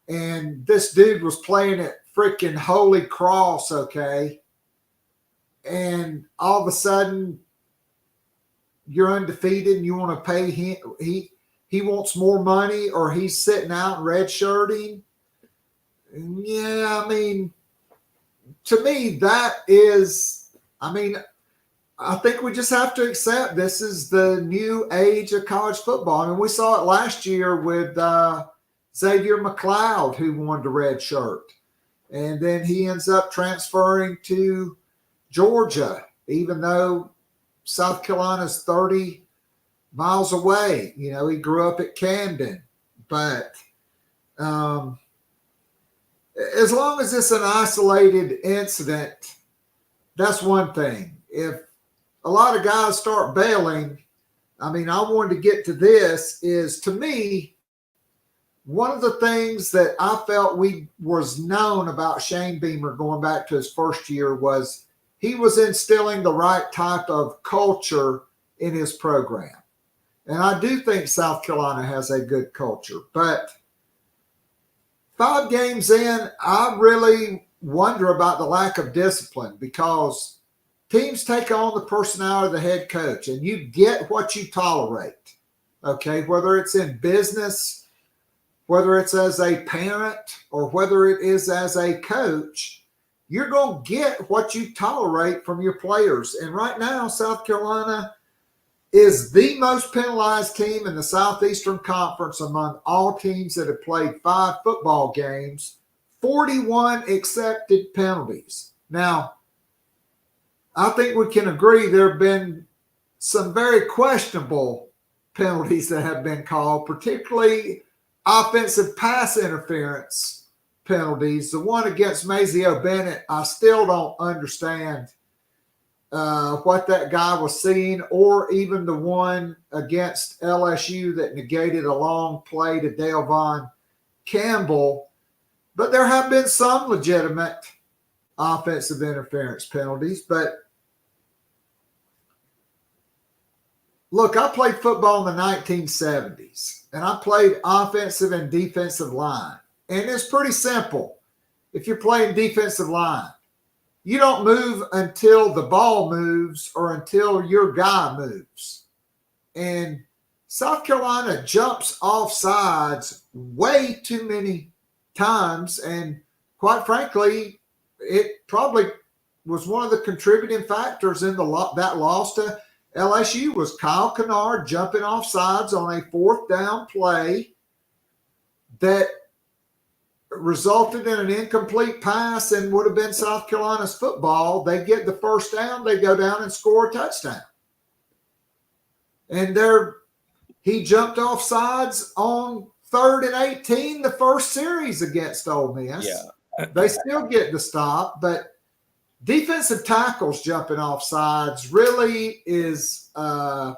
And this dude was playing at freaking Holy Cross, okay? And all of a sudden, you're undefeated and you want to pay him. He wants more money, or he's sitting out redshirting. Yeah, I mean, to me, that is, I mean, I think we just have to accept this is the new age of college football. I mean, we saw it last year with Xavier McLeod, who wanted to redshirt. And then he ends up transferring to Georgia, even though South Carolina's 30 miles away. You know, he grew up at Camden. But as long as it's an isolated incident, that's one thing. If a lot of guys start bailing, I mean, I wanted to get to this is, to me, one of the things that I felt was known about Shane Beamer going back to his first year was he was instilling the right type of culture in his program. And I do think South Carolina has a good culture. But 5 games in, I really wonder about the lack of discipline, because teams take on the personality of the head coach, and you get what you tolerate, okay? Whether it's in business, whether it's as a parent, or whether it is as a coach, you're going to get what you tolerate from your players. And right now, South Carolina is the most penalized team in the Southeastern Conference among all teams that have played 5 football games, 41 accepted penalties. Now, I think we can agree there have been some very questionable penalties that have been called, particularly offensive pass interference penalties. The one against Mazeo Bennett, I still don't understand what that guy was seeing, or even the one against LSU that negated a long play to Dale Von Campbell. But there have been some legitimate offensive interference penalties. But look, I played football in the 1970s, and I played offensive and defensive line. And it's pretty simple. If you're playing defensive line, you don't move until the ball moves or until your guy moves. And South Carolina jumps off sides way too many times. And quite frankly, it probably was one of the contributing factors in that loss to LSU was Kyle Kennard jumping off sides on a 4th down play that resulted in an incomplete pass and would have been South Carolina's football. They get the first down, they go down and score a touchdown. And he jumped off sides on 3rd and 18 the first series against Ole Miss. Yeah. They still get the stop, but defensive tackles jumping off sides really is a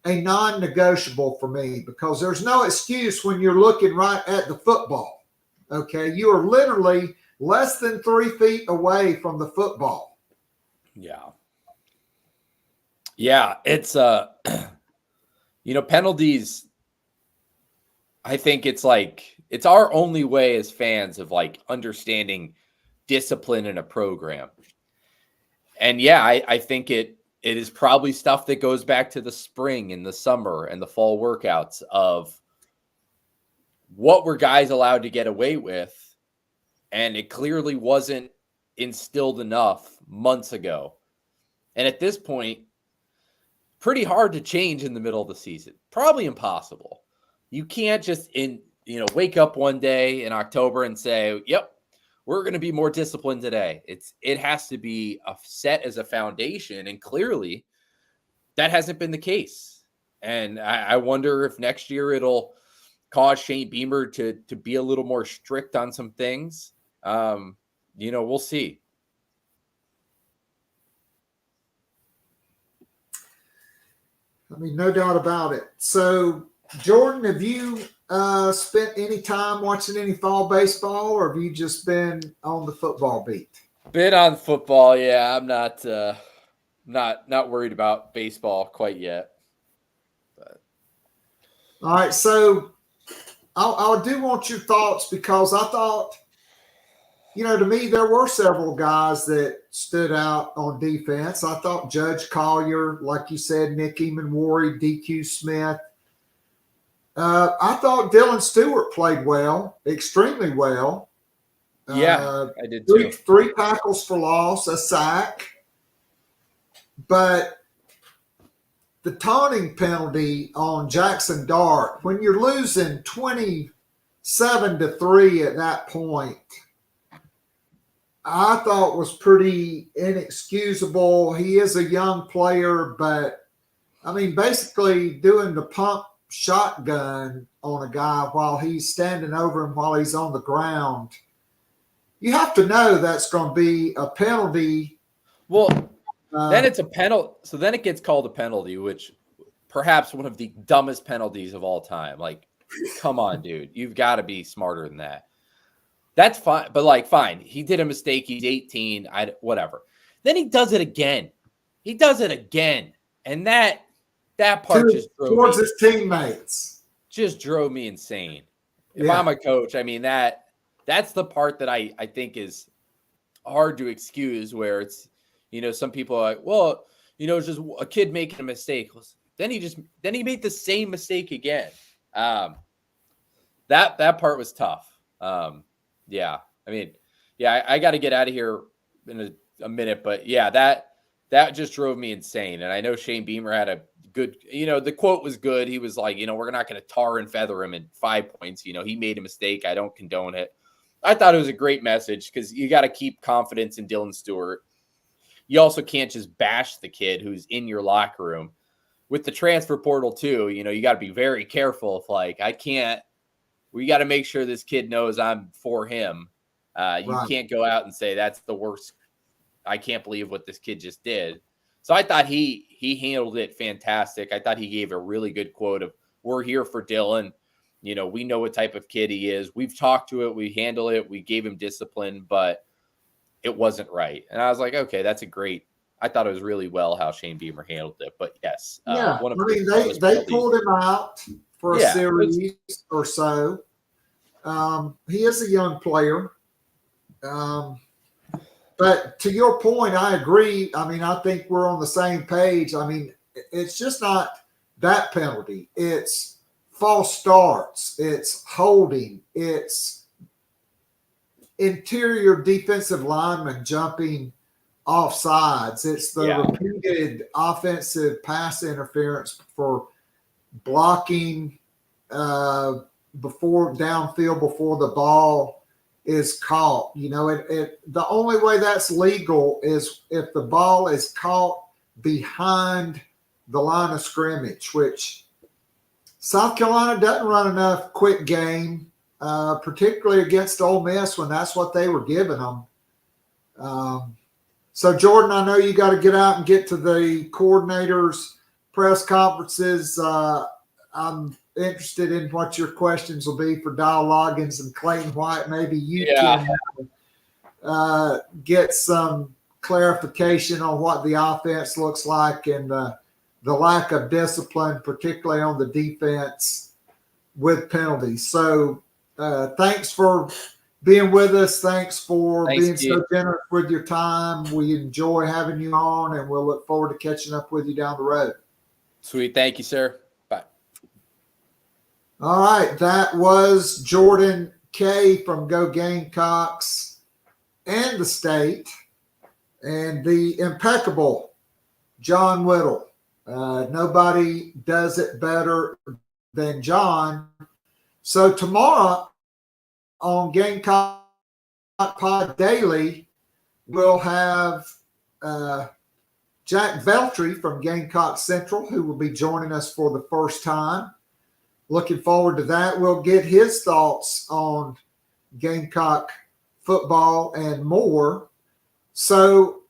non-negotiable for me because there's no excuse when you're looking right at the football. Okay, you are literally less than 3 feet away from the football. Yeah. Yeah, it's penalties. I think it's our only way as fans of understanding discipline in a program. And yeah, I think it is probably stuff that goes back to the spring and the summer and the fall workouts of what were guys allowed to get away with. And it clearly wasn't instilled enough months ago. And at this point, pretty hard to change in the middle of the season. Probably impossible. You can't just wake up one day in October and say, yep, we're going to be more disciplined today. It has to be set as a foundation. And clearly that hasn't been the case. And I wonder if next year it'll cause Shane Beamer to be a little more strict on some things. We'll see. I mean, no doubt about it. So, Jordan, have you spent any time watching any fall baseball, or have you just been on the football beat? Been on football, yeah. I'm not worried about baseball quite yet. But. All right, so I do want your thoughts because I thought, to me, there were several guys that stood out on defense. I thought Judge Collier, like you said, Nick Eamon-Warry, DQ Smith. I thought Dylan Stewart played well, extremely well. Yeah, I did too. Three tackles for loss, a sack. But the taunting penalty on Jackson Dart, when you're losing 27-3 at that point, I thought was pretty inexcusable. He is a young player, but basically doing the pump shotgun on a guy while he's standing over him while he's on the ground. You have to know that's going to be a penalty. Well, then it's a penalty. So then it gets called a penalty, which perhaps one of the dumbest penalties of all time. Come on, dude. You've got to be smarter than that. That's fine. But fine. He did a mistake. He's 18. Whatever. Then he does it again. And that part just drove towards his teammates. Just drove me insane. If I'm a coach, that's the part that I think is hard to excuse, where it's, some people are like, well, it's just a kid making a mistake. Then he made the same mistake again. That part was tough. I got to get out of here in a minute, but yeah, that just drove me insane. And I know Shane Beamer had a good, the quote was good. He was like, we're not going to tar and feather him in 5 points. He made a mistake. I don't condone it. I thought it was a great message because you got to keep confidence in Dylan Stewart. You also can't just bash the kid who's in your locker room. With the transfer portal too, you got to be very careful. If we got to make sure this kid knows I'm for him. You can't go out and say that's the worst. I can't believe what this kid just did. So I thought he handled it fantastic. I thought he gave a really good quote of, we're here for Dylan. We know what type of kid he is. We've talked to it. We handle it. We gave him discipline, but it wasn't right. And I was like, okay, that's a great. I thought it was really well how Shane Beamer handled it. But yes, Yeah, one of I mean, his they penalties. pulled him out for a Yeah, series or so. He is a young player. But to your point, I agree. I mean, I think we're on the same page. I mean, it's just not that penalty. It's false starts. It's holding. It's interior defensive lineman jumping off sides. It's the repeated offensive pass interference for blocking before downfield before the ball is caught. You know, the only way that's legal is if the ball is caught behind the line of scrimmage, which South Carolina doesn't run enough quick game, particularly against Ole Miss when that's what they were giving them. So, Jordan, I know you got to get out and get to the coordinators' press conferences. I'm interested in what your questions will be for Dial Loggins and Clayton White. Maybe you can get some clarification on what the offense looks like and the lack of discipline, particularly on the defense with penalties. So thanks for being with us. Thanks for being so generous with your time. We enjoy having you on, and we'll look forward to catching up with you down the road. Sweet. Thank you, sir. Bye. All right. That was Jordan Kaye from Go Gamecocks and the state, and the impeccable John Whittle. Nobody does it better than John. So tomorrow on Gamecock Pod Daily, we'll have Jack Veltri from Gamecock Central, who will be joining us for the first time. Looking forward to that. We'll get his thoughts on Gamecock football and more. So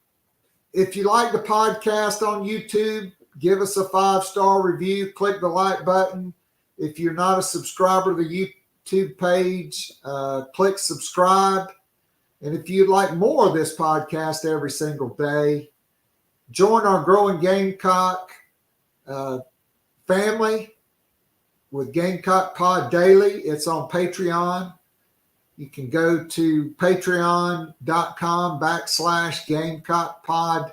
if you like the podcast on YouTube, give us a 5-star review. Click the like button. If you're not a subscriber to the YouTube page, click subscribe. And if you'd like more of this podcast every single day, join our growing Gamecock family with Gamecock Pod Daily. It's on Patreon. You can go to patreon.com/Gamecock Pod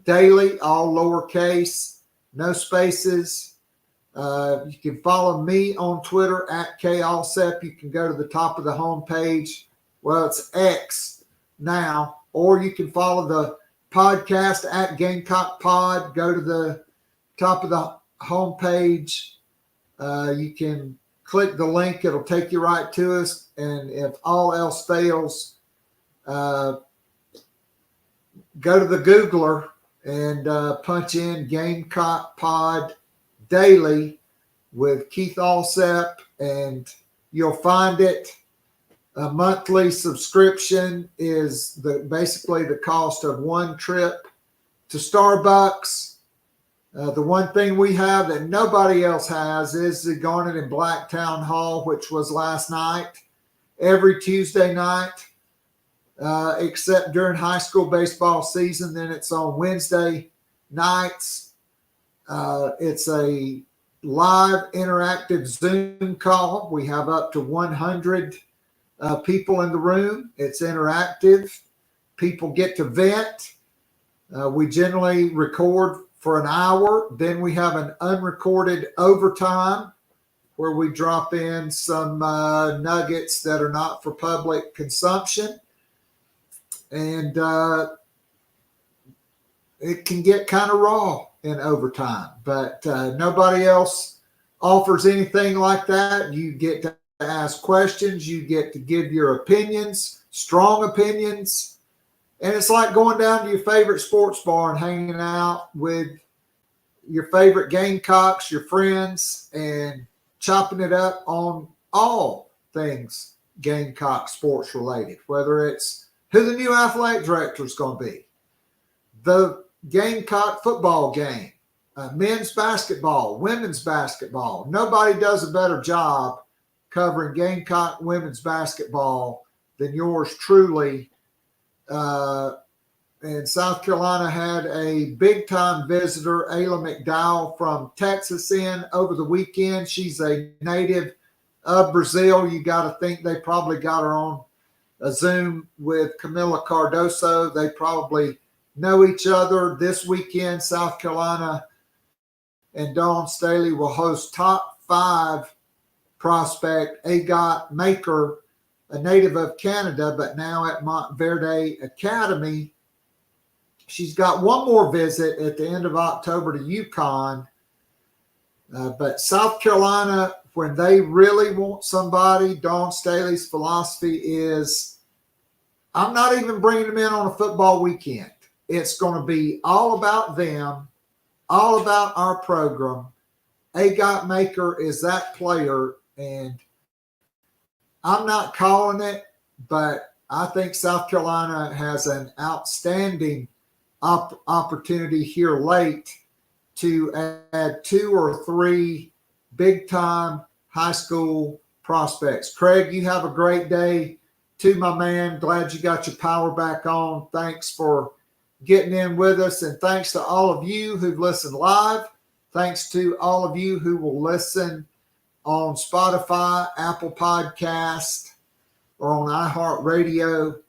Daily, all lowercase, no spaces. You can follow me on Twitter at KAllsep. You can go to the top of the homepage. Well, it's X now. Or you can follow the podcast at Gamecock Pod. Go to the top of the homepage. You can click the link. It'll take you right to us. And if all else fails, go to the Googler and punch in Gamecock Pod Daily with Keith Allsep, and you'll find it. A monthly subscription is basically the cost of one trip to Starbucks. The one thing we have that nobody else has is the Garnet and Black Town Hall, which was last night, every Tuesday night, except during high school baseball season. Then it's on Wednesday nights. It's a live interactive Zoom call. We have up to 100 people in the room. It's interactive. People get to vent. We generally record for an hour. Then we have an unrecorded overtime where we drop in some nuggets that are not for public consumption. And it can get kind of raw in overtime, but nobody else offers anything like that. You get to ask questions. You get to give your opinions, strong opinions. And it's like going down to your favorite sports bar and hanging out with your favorite Gamecocks, your friends, and chopping it up on all things Gamecock sports related, whether it's who the new athletic director is going to be, the Gamecock football game, men's basketball, women's basketball. Nobody does a better job covering Gamecock women's basketball than yours truly. and South Carolina had a big-time visitor, Ayla McDowell from Texas, in over the weekend. She's a native of Brazil. You got to think they probably got her on a Zoom with Camila Cardoso. They probably know each other. This weekend, South Carolina and Dawn Staley will host top 5 prospect Agat Maker, a native of Canada, but now at Montverde Academy. She's got one more visit at the end of October to UConn. But South Carolina, when they really want somebody, Dawn Staley's philosophy is, I'm not even bringing them in on a football weekend. It's going to be all about them, all about our program. Agat Maker is that player, and I'm not calling it, but I think South Carolina has an outstanding opportunity here late to add 2 or 3 big-time high school prospects. Craig, you have a great day. To my man, glad you got your power back on. Thanks for getting in with us, and thanks to all of you who've listened live. Thanks to all of you who will listen on Spotify, Apple Podcast, or on iHeartRadio.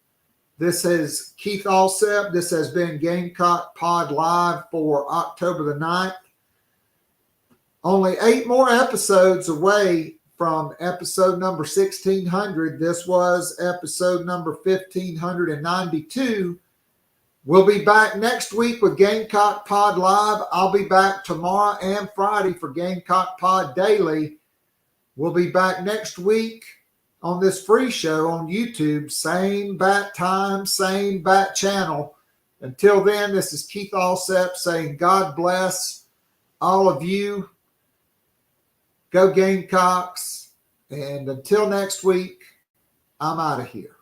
This is Keith Alsep. This has been Gamecock Pod Live for October the 9th. Only 8 more episodes away from episode number 1600. This was episode number 1592. We'll be back next week with Gamecock Pod Live. I'll be back tomorrow and Friday for Gamecock Pod Daily. We'll be back next week on this free show on YouTube. Same bat time, same bat channel. Until then, this is Keith Alsep saying God bless all of you. Go Gamecocks. And until next week, I'm out of here.